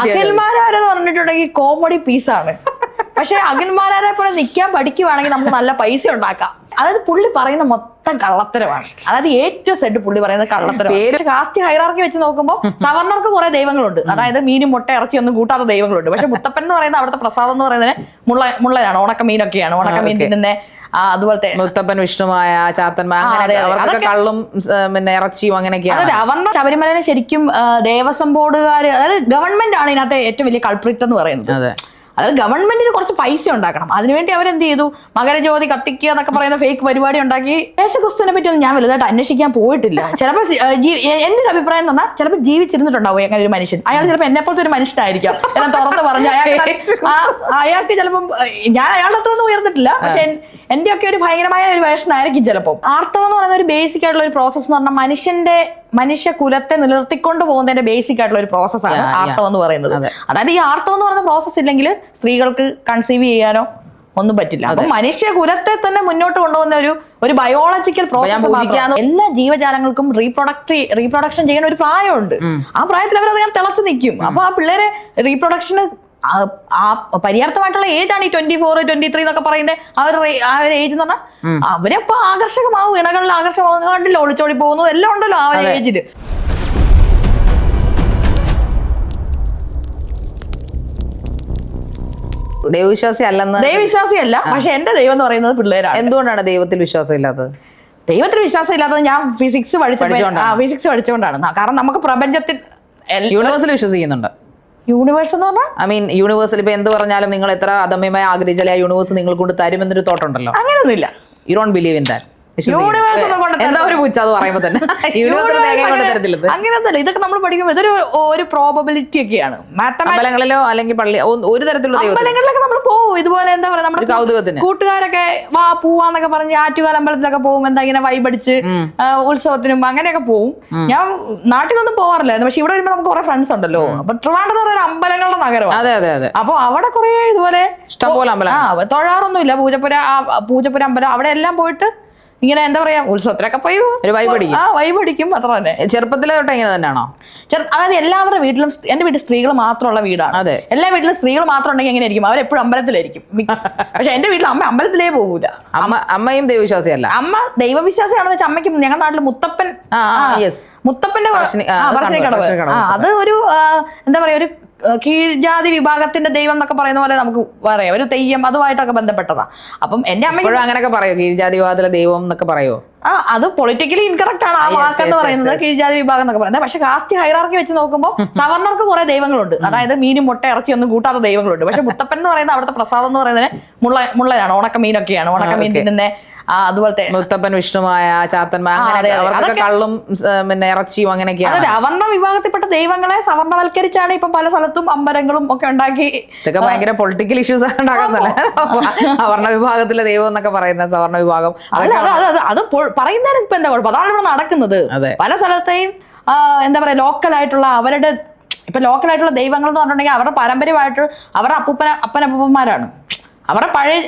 അഖിൽമാരാരെന്ന് പറഞ്ഞിട്ടുണ്ടെങ്കിൽ കോമഡി പീസാണ്. പക്ഷെ അഖിൽമാരാരെ പോലെ നിൽക്കാൻ പഠിക്കുവാണെങ്കിൽ നമുക്ക് നല്ല പൈസ ഉണ്ടാക്കാം. അതായത് പുള്ളി പറയുന്ന മൊത്തം കള്ളത്തരമാണ്. അതായത് ഏറ്റവും സെഡ് പുള്ളി പറയുന്നത് കള്ളത്തരം. കാസ്റ്റ് ഹൈറാർക്കി വെച്ച് നോക്കുമ്പോൾ സവർണർക്ക് കുറെ ദൈവങ്ങളുണ്ട്. അതായത് മീനും മുട്ട ഇറച്ചി ഒന്നും കൂട്ടാത്ത ദൈവങ്ങളുണ്ട്. പക്ഷെ മുത്തപ്പൻ എന്ന് പറയുന്ന അവിടുത്തെ പ്രസാദം എന്ന് പറയുന്നത് മുള്ളനാണ്, ഉണക്കമീനൊക്കെയാണ്. ഉണക്കമീൻ തിന്നുന്ന അതുപോലത്തെ മുത്തപ്പൻ, വിഷ്ണുമായ, ചാത്തന്മാർ, അങ്ങനെ കള്ളും പിന്നെ ഇറച്ചിയും അങ്ങനെയൊക്കെയാണ്. അവരുടെ ശബരിമലനെ ശരിക്കും ദേവസ്വം ബോർഡുകാർ, അതായത് ഗവൺമെന്റ് ആണ് ഇതിനകത്ത് ഏറ്റവും വലിയ കൾപ്രിറ്റ് എന്ന് പറയുന്നത്. അതായത് ഗവൺമെന്റിന് കുറച്ച് പൈസ ഉണ്ടാക്കണം. അതിനുവേണ്ടി അവരെന്ത് ചെയ്തു, മകരജ്യോതി കത്തിക്കുക എന്നൊക്കെ പറയുന്ന ഫേക്ക് പരിപാടി ഉണ്ടാക്കി. യേശുക്രിസ്തുവിനെ പറ്റി ഒന്നും ഞാൻ വലുതായിട്ട് അന്വേഷിക്കാൻ പോയിട്ടില്ല. ചിലപ്പോൾ എന്റെ ഒരു അഭിപ്രായം എന്ന് പറഞ്ഞാൽ ചിലപ്പോൾ ജീവിച്ചിരുന്നിട്ടുണ്ടാവും അങ്ങനെ ഒരു മനുഷ്യൻ. അയാൾ ചിലപ്പോൾ എന്നെ പോലത്തെ ഒരു മനുഷ്യനായിരിക്കാം. എല്ലാം തുറന്ന് പറഞ്ഞു അയാൾക്ക് ചിലപ്പം ഞാൻ അയാളുടെ അത്ര ഒന്നും ഉയർന്നിട്ടില്ല. പക്ഷെ എന്റെ ഒക്കെ ഒരു ഭയങ്കരമായ ഒരു വേർഷൻ ആയിരിക്കും ചിലപ്പോൾ. ആർത്തവം എന്ന് പറയുന്ന ഒരു ബേസിക് ആയിട്ടുള്ള ഒരു പ്രോസസ് എന്ന് പറഞ്ഞാൽ മനുഷ്യ കുലത്തെ നിലനിർത്തിക്കൊണ്ട് പോകുന്നതിന്റെ ബേസിക് ആയിട്ടുള്ള ഒരു പ്രോസസ്സാണ് ആർത്തവം എന്ന് പറയുന്നത്. അതായത് ഈ ആർത്തവം എന്ന് പറയുന്ന പ്രോസസ് ഇല്ലെങ്കിൽ സ്ത്രീകൾക്ക് കൺസീവ് ചെയ്യാനോ ഒന്നും പറ്റില്ല. അപ്പൊ മനുഷ്യ കുലത്തെ തന്നെ മുന്നോട്ട് കൊണ്ടുപോകുന്ന ഒരു ബയോളജിക്കൽ പ്രോസസ്. എല്ലാ ജീവജാലങ്ങൾക്കും റീപ്രൊഡക്ഷൻ ചെയ്യുന്ന ഒരു പ്രായമുണ്ട്. ആ പ്രായത്തിൽ അവരത് തിളച്ചു നിൽക്കും. അപ്പൊ ആ പിള്ളേരെ റീപ്രൊഡക്ഷന് പര്യാപ്തമായിട്ടുള്ള ഏജ് ആണ് ഈ 24, 23 എന്നൊക്കെ പറയുന്നത്. ആ ഒരു ഏജ് എന്ന് പറഞ്ഞാൽ അവരപ്പോ ആകർഷകമാവും, ഇണകളിൽ ആകർഷകമാവുന്ന കണ്ടില്ല, ഒളിച്ചോടി പോകുന്നു, എല്ലാം ഉണ്ടല്ലോ ആ ഒരു ഏജില്. ദൈവവിശ്വാസിയല്ല, പക്ഷെ എന്റെ ദൈവം എന്ന് പറയുന്നത് പിള്ളേരാണ്. എന്തുകൊണ്ടാണ് ദൈവത്തിൽ വിശ്വാസം ഇല്ലാത്തത്? ദൈവത്തിൽ വിശ്വാസം ഇല്ലാത്തത് ഞാൻ ഫിസിക്സ് പഠിച്ചുകൊണ്ടാണ്. കാരണം നമുക്ക് പ്രപഞ്ചത്തിൽ യൂണിവേഴ്സിൽ വിശ്വസിക്കുന്നുണ്ട്. യൂണിവേഴ്സ് എന്ന് പറഞ്ഞാൽ ഐ മീൻ യൂണിവേഴ്സിൽ ഇപ്പൊ എന്ത് പറഞ്ഞാലും നിങ്ങൾ എത്ര അദമ്യമായി ആഗ്രഹിച്ചാലും ആ യൂണിവേഴ്സ് നിങ്ങൾ കൊണ്ട് തരുമെന്നൊരു തോട്ടുണ്ടല്ലോ. അങ്ങനെയൊന്നുമില്ല. You don't believe in that. എന്താ ഒരു പൂച്ച അത് പറയുമ്പോ തന്നെ അങ്ങനെയൊന്നുമില്ല. ഇതൊക്കെ നമ്മൾ പഠിക്കുമ്പോൾ ഇതൊരു പ്രോബബിലിറ്റി ഒക്കെയാണ്. അമ്പലങ്ങളിലോ അല്ലെങ്കിൽ പള്ളി ഒരു തരത്തിലുള്ള അമ്പലങ്ങളിലൊക്കെ നമ്മൾ പോകും. ഇതുപോലെ എന്താ പറയാ, നമ്മുടെ കൗതുകത്തിന് കൂട്ടുകാരൊക്കെ പോവാന്നൊക്കെ പറഞ്ഞ് ആറ്റുകാല അമ്പലത്തിലൊക്കെ പോകും. എന്താ ഇങ്ങനെ വൈബടിച്ച് ഉത്സവത്തിനും അങ്ങനെയൊക്കെ പോകും. ഞാൻ നാട്ടിലൊന്നും പോവാറില്ലായിരുന്നു. പക്ഷെ ഇവിടെ വരുമ്പോൾ നമുക്ക് കുറെ ഫ്രണ്ട്സ് ഉണ്ടല്ലോ. അപ്പൊ ട്രിവാൻഡ്രം എന്ന് പറഞ്ഞ അമ്പലങ്ങളുടെ നഗരമാണ്. അപ്പൊ അവിടെ കുറെ ഇതുപോലെ ഇഷ്ടംപോലെ അമ്പലം തൊഴാറൊന്നുമില്ല. പൂജപ്പുര അമ്പലം അവിടെ എല്ലാം പോയിട്ട് ഇങ്ങനെ എന്താ പറയാ ഉത്സവത്തിലൊക്കെ പോയി വൈബടിക്കും. അത്ര തന്നെ. ചെറുപ്പത്തിലെ തൊട്ട് ഇങ്ങനെ തന്നെയാണോ? അതായത് എല്ലാവരുടെ വീട്ടിലും, എന്റെ വീട്ടിൽ സ്ത്രീകൾ മാത്രമുള്ള വീടാണ്. എല്ലാ വീട്ടിലും സ്ത്രീകൾ മാത്രം ഉണ്ടെങ്കിൽ എങ്ങനെയായിരിക്കും, അവരെപ്പോഴും അമ്പലത്തിലായിരിക്കും. പക്ഷെ എന്റെ വീട്ടിൽ അമ്മ അമ്പലത്തിലേ പോകൂല. അമ്മയും ദൈവവിശ്വാസിയല്ല. അമ്മ ദൈവവിശ്വാസിയാണെന്ന് വെച്ചാൽ അമ്മയ്ക്ക് ഞങ്ങളുടെ നാട്ടിൽ മുത്തപ്പന്റെ പറശ്ശിനിക്കടവ് അത് ഒരു എന്താ പറയാ ഒരു കീഴ്ജാതി വിഭാഗത്തിന്റെ ദൈവം എന്നൊക്കെ പറയുന്ന പോലെ നമുക്ക് പറയാം. ഒരു തെയ്യം അതുമായിട്ടൊക്കെ ബന്ധപ്പെട്ടതാ. അപ്പം എന്റെ അമ്മ അങ്ങനെയൊക്കെ പറയോ, കീഴ്ജാതി വിഭാഗത്തിലെ ദൈവം എന്നൊക്കെ പറയോ? അത് പൊളിറ്റിക്കലി ഇൻകറക്റ്റ് ആണ് ആ വാക്കെന്ന് പറയുന്നത്, കീഴ്ജാതി വിഭാഗം എന്നൊക്കെ പറയുന്നത്. പക്ഷെ കാസ്റ്റ് ഹൈറാർക്കി വെച്ച് നോക്കുമ്പോൾ സവർണർക്ക് കുറെ ദൈവങ്ങളുണ്ട്. അതായത് മീനും മുട്ട ഇറച്ചി ഒന്നും കൂട്ടാത്ത ദൈവങ്ങളുണ്ട്. പക്ഷെ മുത്തപ്പൻ എന്ന് പറയുന്നത് അവിടുത്തെ പ്രസാദം എന്ന് പറയുന്നത് മുള്ളനാണ്, ഉണക്കമീനൊക്കെയാണ്. ഉണക്കമീൻ തിന്നുന്ന അതുപോലത്തെ മുത്തപ്പൻ, വിഷ്ണുമായ, ചാത്തന്മാർ, അങ്ങനെ കള്ളും പിന്നെ ഇറച്ചിയും അങ്ങനെയൊക്കെയാണ്. അതെ, അവർണ വിഭാഗത്തിൽപ്പെട്ട ദൈവങ്ങളെ സവർണവൽക്കരിച്ചാണ് ഇപ്പൊ പല സ്ഥലത്തും അമ്പലങ്ങളും ഒക്കെ ഉണ്ടാക്കി. ഇതൊക്കെ ഭയങ്കര പൊളിറ്റിക്കൽ ഇഷ്യൂസ് ഉണ്ടാക്കുന്ന സ്ഥലം. അവർണ വിഭാഗത്തിലെ ദൈവം എന്നൊക്കെ പറയുന്ന സവർണ വിഭാഗം അത് പറയുന്നതിന് ഇപ്പൊ എന്താ കുഴപ്പം? അതാണ് ഇവിടെ നടക്കുന്നത്. പല സ്ഥലത്തെയും എന്താ പറയാ ലോക്കലായിട്ടുള്ള അവരുടെ ഇപ്പൊ ലോക്കലായിട്ടുള്ള ദൈവങ്ങൾ എന്ന് പറഞ്ഞിട്ടുണ്ടെങ്കിൽ അവരുടെ പാരമ്പര്യമായിട്ട് അവരുടെ അപ്പനപ്പന്മാരാണ്, അവരുടെ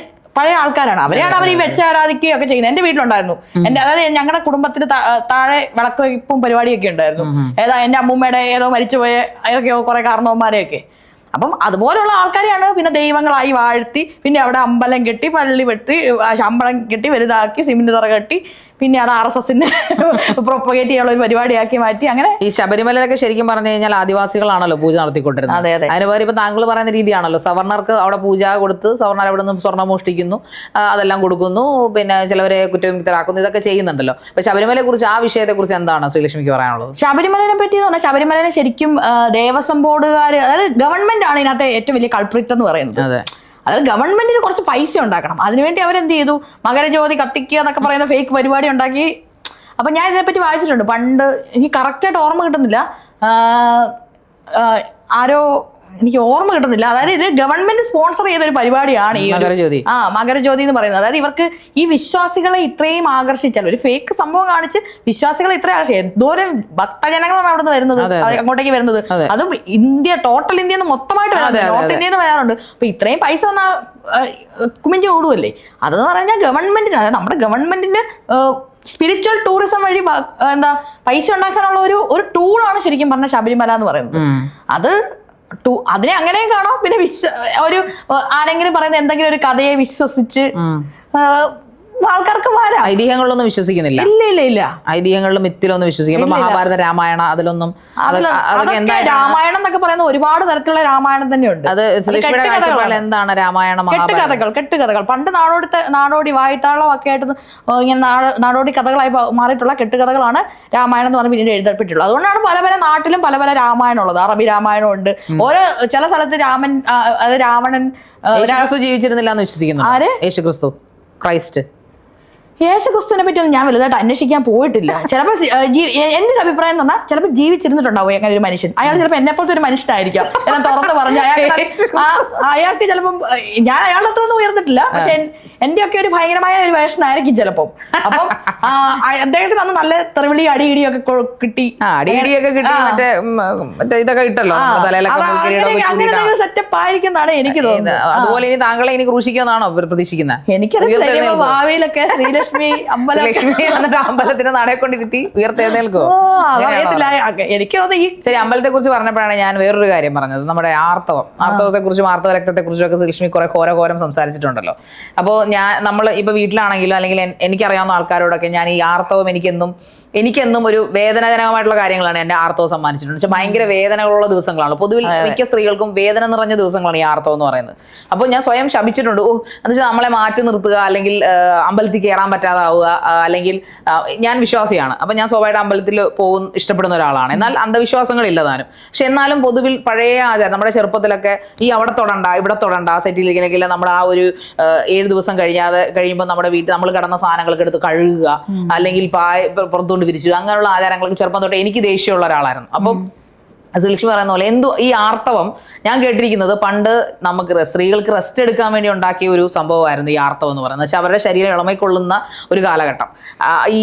പഴയ ആൾക്കാരാണ്. അവരെയാണ് അവർ ഈ വെച്ച് ആരാധിക്കുകയും ഒക്കെ ചെയ്യുന്നത്. എന്റെ വീട്ടിലുണ്ടായിരുന്നു. അതായത് ഞങ്ങളുടെ കുടുംബത്തിൽ താഴെ വിളക്ക് വയ്പ്പും പരിപാടിയൊക്കെ ഉണ്ടായിരുന്നു. എന്റെ അമ്മൂമ്മയുടെ ഏതോ മരിച്ചുപോയ അതൊക്കെയോ കുറെ കാരണവന്മാരെയൊക്കെ. അപ്പം അതുപോലുള്ള ആൾക്കാരെയാണ് പിന്നെ ദൈവങ്ങളായി വാഴ്ത്തി, പിന്നെ അവിടെ അമ്പലം കെട്ടി, പള്ളി വെട്ടി, ശമ്പളം കെട്ടി, വലുതാക്കി, സിമെന്റ് തറ കെട്ടി, പിന്നെ അത് RSSന്റെ പ്രൊപ്പഗേറ്റ് ചെയ്യാനുള്ള ഒരു പരിപാടിയാക്കി മാറ്റി. അങ്ങനെ ഈ ശബരിമലയിലൊക്കെ ശരിക്കും പറഞ്ഞു കഴിഞ്ഞാൽ ആദിവാസികളാണല്ലോ പൂജ നടത്തിക്കൊണ്ടിരുന്നത്. അതിന് പകരം ഇപ്പൊ താങ്കൾ പറയുന്ന രീതിയാണല്ലോ, സവർണർക്ക് അവിടെ പൂജ കൊടുത്ത് സവർണർ അവിടെ നിന്ന് സ്വർണ്ണം മോഷ്ടിക്കുന്നു, അതെല്ലാം കൊടുക്കുന്നു, പിന്നെ ചിലവരെ കുറ്റവിമുക്തരാക്കുന്നു, ഇതൊക്കെ ചെയ്യുന്നുണ്ടല്ലോ. അപ്പൊ ശബരിമലയെ കുറിച്ച് ആ വിഷയത്തെ കുറിച്ച് എന്താണ് ശ്രീലക്ഷ്മിക്ക് പറയാനുള്ളത്? ശബരിമലയെ പറ്റി എന്ന് പറഞ്ഞാൽ ശബരിമലനെ ശരിക്കും ദേവസ്വം ബോർഡുകാർ, അതായത് ഗവൺമെന്റ് ആണ് ഇതിനകത്ത് ഏറ്റവും വലിയ കൾപ്രിറ്റ് എന്ന് പറയുന്നത്. അതായത് ഗവൺമെന്റിന് കുറച്ച് പൈസ ഉണ്ടാക്കണം. അതിനുവേണ്ടി അവരെന്ത് ചെയ്തു, മകരജ്യോതി കത്തിക്കുക എന്നൊക്കെ പറയുന്ന ഫേക്ക് പരിപാടി ഉണ്ടാക്കി. അപ്പൊ ഞാൻ ഇതിനെപ്പറ്റി വായിച്ചിട്ടുണ്ട്പണ്ട്. എനിക്ക് കറക്റ്റായിട്ട് ഓർമ്മ കിട്ടുന്നില്ല, ആരോ എനിക്ക് ഓർമ്മ കിട്ടുന്നില്ല. അതായത് ഇത് ഗവൺമെന്റ് സ്പോൺസർ ചെയ്ത ഒരു പരിപാടിയാണ് ഈ മകരജ്യോതി എന്ന് പറയുന്നത്. അതായത് ഇവർക്ക് ഈ വിശ്വാസികളെ ഇത്രയും ആകർഷിച്ചാൽ, ഒരു ഫേക്ക് സംഭവം കാണിച്ച് വിശ്വാസികളെ ഇത്രയും ആകർഷിച്ചു. എന്തോരം ഭക്തജനങ്ങളാണ് അവിടെ നിന്ന് വരുന്നത്, അങ്ങോട്ടേക്ക് വരുന്നത്. അതും ടോട്ടൽ ഇന്ത്യയിൽ നിന്ന് മൊത്തമായിട്ട് വരുന്നത്, നോർത്ത് ഇന്ത്യയിൽ നിന്ന് വരാറുണ്ട്. അപ്പൊ ഇത്രയും പൈസ വന്ന കുമിഞ്ഞ് ഓടുമല്ലേ. അതെന്ന് പറഞ്ഞാൽ ഗവൺമെന്റിന്, അതായത് നമ്മുടെ ഗവൺമെന്റിന്റെ സ്പിരിച്വൽ ടൂറിസം വഴി പൈസ ഉണ്ടാക്കാനുള്ള ഒരു ടൂളാണ് ശരിക്കും പറഞ്ഞ ശബരിമല എന്ന് പറയുന്നത്. അത് അതിനെ അങ്ങനെയും കാണാം. പിന്നെ ഒരു ആരെങ്കിലും പറയുന്ന എന്തെങ്കിലും ഒരു കഥയെ വിശ്വസിച്ച് ആൾക്കാർക്ക് വരാം. ഐതിഹ്യങ്ങളിലൊന്നും വിശ്വസിക്കുന്നില്ല. ഇല്ല ഐതിഹ്യങ്ങളിലും മിത്തിലൊന്നും വിശ്വസിക്കും. മഹാഭാരത, രാമായണ അതിലൊന്നും രാമായണം എന്നൊക്കെ പറയുന്ന ഒരുപാട് തരത്തിലുള്ള രാമായണം തന്നെയുണ്ട്. അത് ശ്രീലക്ഷ്മിയുടെ കാഴ്ചപ്പാടിൽ എന്താണ് രാമായണ കെട്ടുകഥകൾ? പണ്ട് നാടോടി വായ്ത്താളം ഒക്കെ ആയിട്ട് ഇങ്ങനെ നാടോടി കഥകളായി മാറിയിട്ടുള്ള കെട്ടുകഥകളാണ് രാമായണം എന്ന് പറഞ്ഞ് പിന്നീട് എഴുതപ്പെട്ടിട്ടുള്ളത്. അതുകൊണ്ടാണ് പല പല നാട്ടിലും പല പല രാമായണം ഉള്ളത്. അറബി രാമായണം ഉണ്ട്. ഓരോ ചില സ്ഥലത്ത് രാവണൻ ജീവിച്ചിരുന്നില്ല എന്ന് വിശ്വസിക്കുന്നു. ആര്? യേശുക്രിസ്തു, ക്രൈസ്റ്റ്. യേശുക്രിസ്തുവിനെ പറ്റി ഒന്നും ഞാൻ വലുതായിട്ട് അന്വേഷിക്കാൻ പോയിട്ടില്ല. ചിലപ്പോൾ എന്റെ ഒരു അഭിപ്രായം എന്ന് പറഞ്ഞാൽ ചിലപ്പോൾ ജീവിച്ചിരുന്നിട്ടുണ്ടാവും അങ്ങനെ ഒരു മനുഷ്യൻ. അയാൾ ചിലപ്പോൾ എന്നെ പോലത്തെ ഒരു മനുഷ്യനായിരിക്കാം. ഞാൻ തുറന്ന് പറഞ്ഞു അയാൾക്ക് ചിലപ്പം ഞാൻ അയാളുടെ അത്ര ഒന്നും ഉയർന്നിട്ടില്ല. പക്ഷെ എന്റെ ഒക്കെ ഒരു ഭയങ്കരമായ ഒരു വേഷനായിരിക്കും ചിലപ്പം. അപ്പം അദ്ദേഹത്തിന് അന്ന് നല്ല തെറിവിളി അടിയിടിയൊക്കെ കിട്ടി. ഇതൊക്കെ കിട്ടല്ലോ, അങ്ങനെ സെറ്റപ്പ് ആയിരിക്കുന്നതാണ് എനിക്ക് തോന്നുന്നത്. അതുപോലെ ഇനി താങ്കളെ ഇനി ക്രൂശിക്കുമെന്നാണോ പ്രതീക്ഷിക്കുന്നത്? എനിക്കറിയാം ഭാവിയിലൊക്കെ ശ്രീലക്ഷ്മി അമ്പലത്തിന് നടയെ കൊണ്ടിരുത്തി ഉയർത്തെഴുന്നേൽക്കോ? എനിക്ക് തോന്നുന്നു ശരി, അമ്പലത്തെ കുറിച്ച് പറഞ്ഞപ്പോഴാണ് ഞാൻ വേറൊരു കാര്യം പറഞ്ഞത്. നമ്മുടെ ആർത്തവത്തെ കുറിച്ചും ആർത്തവ രക്തത്തെ കുറിച്ചും ഒക്കെ ശ്രീലക്ഷ്മി കുറെ ഘോരം സംസാരിച്ചിട്ടുണ്ടല്ലോ. അപ്പോൾ നമ്മൾ ഇപ്പൊ വീട്ടിലാണെങ്കിലും അല്ലെങ്കിൽ എനിക്കറിയാവുന്ന ആൾക്കാരോടൊക്കെ ഞാൻ ഈ ആർത്തവം എനിക്കെന്നും ഒരു വേദനാജനകമായിട്ടുള്ള കാര്യങ്ങളാണ് എന്റെ ആർത്തവം സമ്മാനിച്ചിട്ടുണ്ട്. പക്ഷെ ഭയങ്കര വേദനകളുള്ള ദിവസങ്ങളാണ്. പൊതുവിൽ മിക്ക സ്ത്രീകൾക്കും വേദന നിറഞ്ഞ ദിവസങ്ങളാണ് ഈ ആർത്തവം എന്ന് പറയുന്നത്. അപ്പോൾ ഞാൻ സ്വയം ശപിച്ചിട്ടുണ്ട്. എന്ന് വെച്ചാൽ നമ്മളെ മാറ്റി നിർത്തുക, അല്ലെങ്കിൽ അമ്പലത്തിൽ കയറാൻ പറ്റാതാവുക, അല്ലെങ്കിൽ ഞാൻ വിശ്വാസിയാണ്. അപ്പം ഞാൻ സ്വാഭാവികമായിട്ട് അമ്പലത്തിൽ ഇഷ്ടപ്പെടുന്ന ഒരാളാണ്. എന്നാൽ അന്ധവിശ്വാസങ്ങളില്ല താനും. പക്ഷെ എന്നാലും പൊതുവിൽ പഴയ ആചാരം നമ്മുടെ ചെറുപ്പത്തിലൊക്കെ ഈ അവിടെ തൊടണ്ട ഇവിടെ തൊടണ്ട സെറ്റിലിരിക്കണമെങ്കിൽ നമ്മുടെ ആ ഒരു 7 ദിവസം കഴിയുമ്പോൾ നമ്മുടെ വീട്ടിൽ നമ്മൾ കിടന്ന സാധനങ്ങളൊക്കെ എടുത്ത് കഴുകുക, അല്ലെങ്കിൽ പുറത്തുകൊണ്ട് വിരിച്ചു, അങ്ങനെയുള്ള ആചാരങ്ങൾക്ക് ചെറുപ്പം തൊട്ട് എനിക്ക് ദേഷ്യമുള്ള ഒരാളായിരുന്നു. അപ്പം ശ്രീലക്ഷ്മി പറയുന്ന പോലെ ഈ ആർത്തവം ഞാൻ കേട്ടിരിക്കുന്നത് പണ്ട് നമുക്ക് സ്ത്രീകൾക്ക് റെസ്റ്റ് എടുക്കാൻ വേണ്ടി ഉണ്ടാക്കിയ ഒരു സംഭവമായിരുന്നു ഈ ആർത്തവം എന്ന് പറയുന്നത്. വെച്ചാൽ അവരുടെ ശരീരം ഇളമയ്ക്കൊള്ളുന്ന ഒരു കാലഘട്ടം, ഈ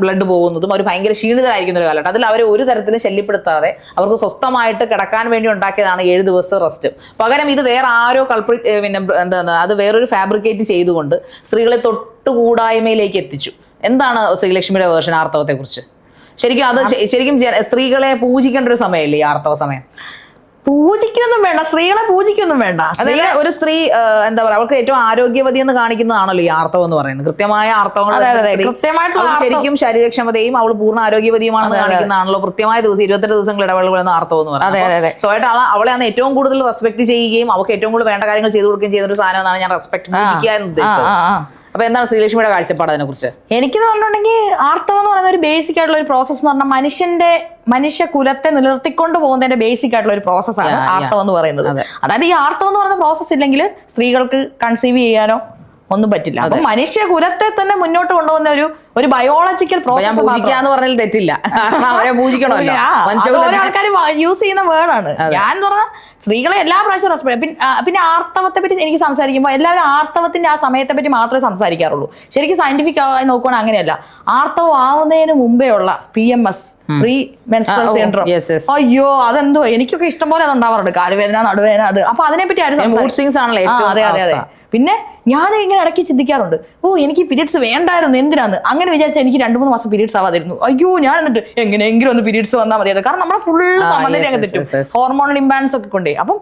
ബ്ലഡ് പോകുന്നതും അവർ ഭയങ്കര ക്ഷീണിതരായിരിക്കുന്ന ഒരു കാലഘട്ടം. അതിൽ അവരെ ഒരു തരത്തിലും ശല്യപ്പെടുത്താതെ അവർക്ക് സ്വസ്ഥമായിട്ട് കിടക്കാൻ വേണ്ടി ഉണ്ടാക്കിയതാണ് 7 ദിവസത്തെ റെസ്റ്റ്. പകരം ഇത് വേറെ ആരോ അത് വേറൊരു ഫാബ്രിക്കേറ്റ് ചെയ്തുകൊണ്ട് സ്ത്രീകളെ തൊട്ടുകൂടായ്മയിലേക്ക് എത്തിച്ചു. എന്താണ് ശ്രീലക്ഷ്മിയുടെ വേർഷൻ ആർത്തവത്തെ കുറിച്ച്? ശരിക്കും സ്ത്രീകളെ പൂജിക്കേണ്ട ഒരു സമയമല്ലേ ഈ ആർത്തവ സമയം? പൂജിക്കൊന്നും വേണ്ട, സ്ത്രീകളെ പൂജിക്കൊന്നും വേണ്ട. അതായത് ഒരു സ്ത്രീ എന്താ പറയുക, അവർക്ക് ഏറ്റവും ആരോഗ്യവതി എന്ന് കാണിക്കുന്നതാണല്ലോ ഈ ആർത്തവം എന്ന് പറയുന്നത്. കൃത്യമായ ആർത്തവങ്ങൾ ശരിക്കും ശരീരക്ഷമതയും അവൾ പൂർണ്ണ ആരോഗ്യവതിയുമാണെന്ന് കാണിക്കുന്നതാണല്ലോ കൃത്യമായ ദിവസം 28 ദിവസങ്ങൾ ഇടവേള വരുന്ന ആർത്തവം എന്ന് പറയുന്നത്. സോ ആയിട്ട് അവളെ അന്ന് ഏറ്റവും കൂടുതൽ റെസ്പെക്ട് ചെയ്യുകയും അവർക്ക് ഏറ്റവും കൂടുതൽ വേണ്ട കാര്യങ്ങൾ ചെയ്തു കൊടുക്കുകയും ചെയ്യുന്ന ഒരു സാധനം എന്നാണ് ഞാൻ റെസ്പെക്ട് പൂജിക്കുക എന്ന് ഉദ്ദേശിച്ചത്. അപ്പൊ എന്താണ് ശ്രീലക്ഷ്മിയുടെ കാഴ്ചപ്പാട് അതിനെ കുറിച്ച്? എനിക്ക് പറഞ്ഞിട്ടുണ്ടെങ്കിൽ ആർത്തവം എന്ന് പറയുന്ന ഒരു ബേസിക് ആയിട്ടുള്ള ഒരു പ്രോസസ് എന്ന് പറഞ്ഞാൽ മനുഷ്യ കുലത്തെ നിലർത്തിക്കൊണ്ട് പോകുന്നതിന്റെ ബേസിക് ആയിട്ടുള്ള ഒരു പ്രോസസ്സാണ് ആർത്തവം എന്ന് പറയുന്നത്. അതായത് ഈ ആർത്തവം എന്ന് പറയുന്ന പ്രോസസ് ഇല്ലെങ്കിൽ സ്ത്രീകൾക്ക് കൺസീവ് ചെയ്യാനോ ഒന്നും പറ്റില്ല. അപ്പൊ മനുഷ്യ കുലത്തെ തന്നെ മുന്നോട്ട് കൊണ്ടുപോകുന്ന ഒരു ബയോളജിക്കൽ പ്രോസസ്. പൂജിക്കാന്ന് പറഞ്ഞാൽ തെറ്റില്ല, അവരെ പൂജിക്കണമല്ലോ. ആൾക്കാർ യൂസ് ചെയ്യുന്ന വേർഡാണ്. ഞാൻ പറഞ്ഞ സ്ത്രീകളെ എല്ലാ പ്രാവശ്യവും റെസ്പെക്ട്. പിന്നെ ആർത്തവത്തെ പറ്റി എനിക്ക് സംസാരിക്കുമ്പോൾ എല്ലാവരും ആർത്തവത്തിന്റെ ആ സമയത്തെ പറ്റി മാത്രമേ സംസാരിക്കാറുള്ളൂ. ശരിക്കും സയന്റിഫിക് ആയി നോക്കുകയാണെങ്കിൽ അങ്ങനെയല്ല. ആർത്തവം ആവുന്നതിന് മുമ്പേ ഉള്ള PMS, പ്രീ മെൻസ്ട്രൽ സിൻഡ്രോം, അയ്യോ അതെന്തോ എനിക്കൊക്കെ ഇഷ്ടംപോലെ അത് ഉണ്ടാവാറുണ്ട്. കാലുവേദന, നടുവേദന, അത്. അപ്പൊ അതിനെപ്പറ്റി ആരും പിന്നെ ഞാൻ ഇങ്ങനെ ഇടയ്ക്ക് ചിന്തിക്കാറുണ്ട്, എനിക്ക് പീരീഡ്സ് വേണ്ടായിരുന്നു, എന്തിനാന്ന് അങ്ങനെ വിചാരിച്ചാൽ എനിക്ക് 2-3 മാസം പീരീഡ്സ് ആവാതിരുന്നു. അയ്യോ ഞാൻ എന്നിട്ട് എങ്ങനെയെങ്കിലും ഒന്ന് പീരീഡ്സ് വന്നാൽ മതിയത്. കാരണം നമ്മളെ ഫുള്ള് സമ്മതിനെ തെറ്റും, ഹോർമോണൽ ഇംബാലൻസ് ഒക്കെ കൊണ്ടേ. അപ്പം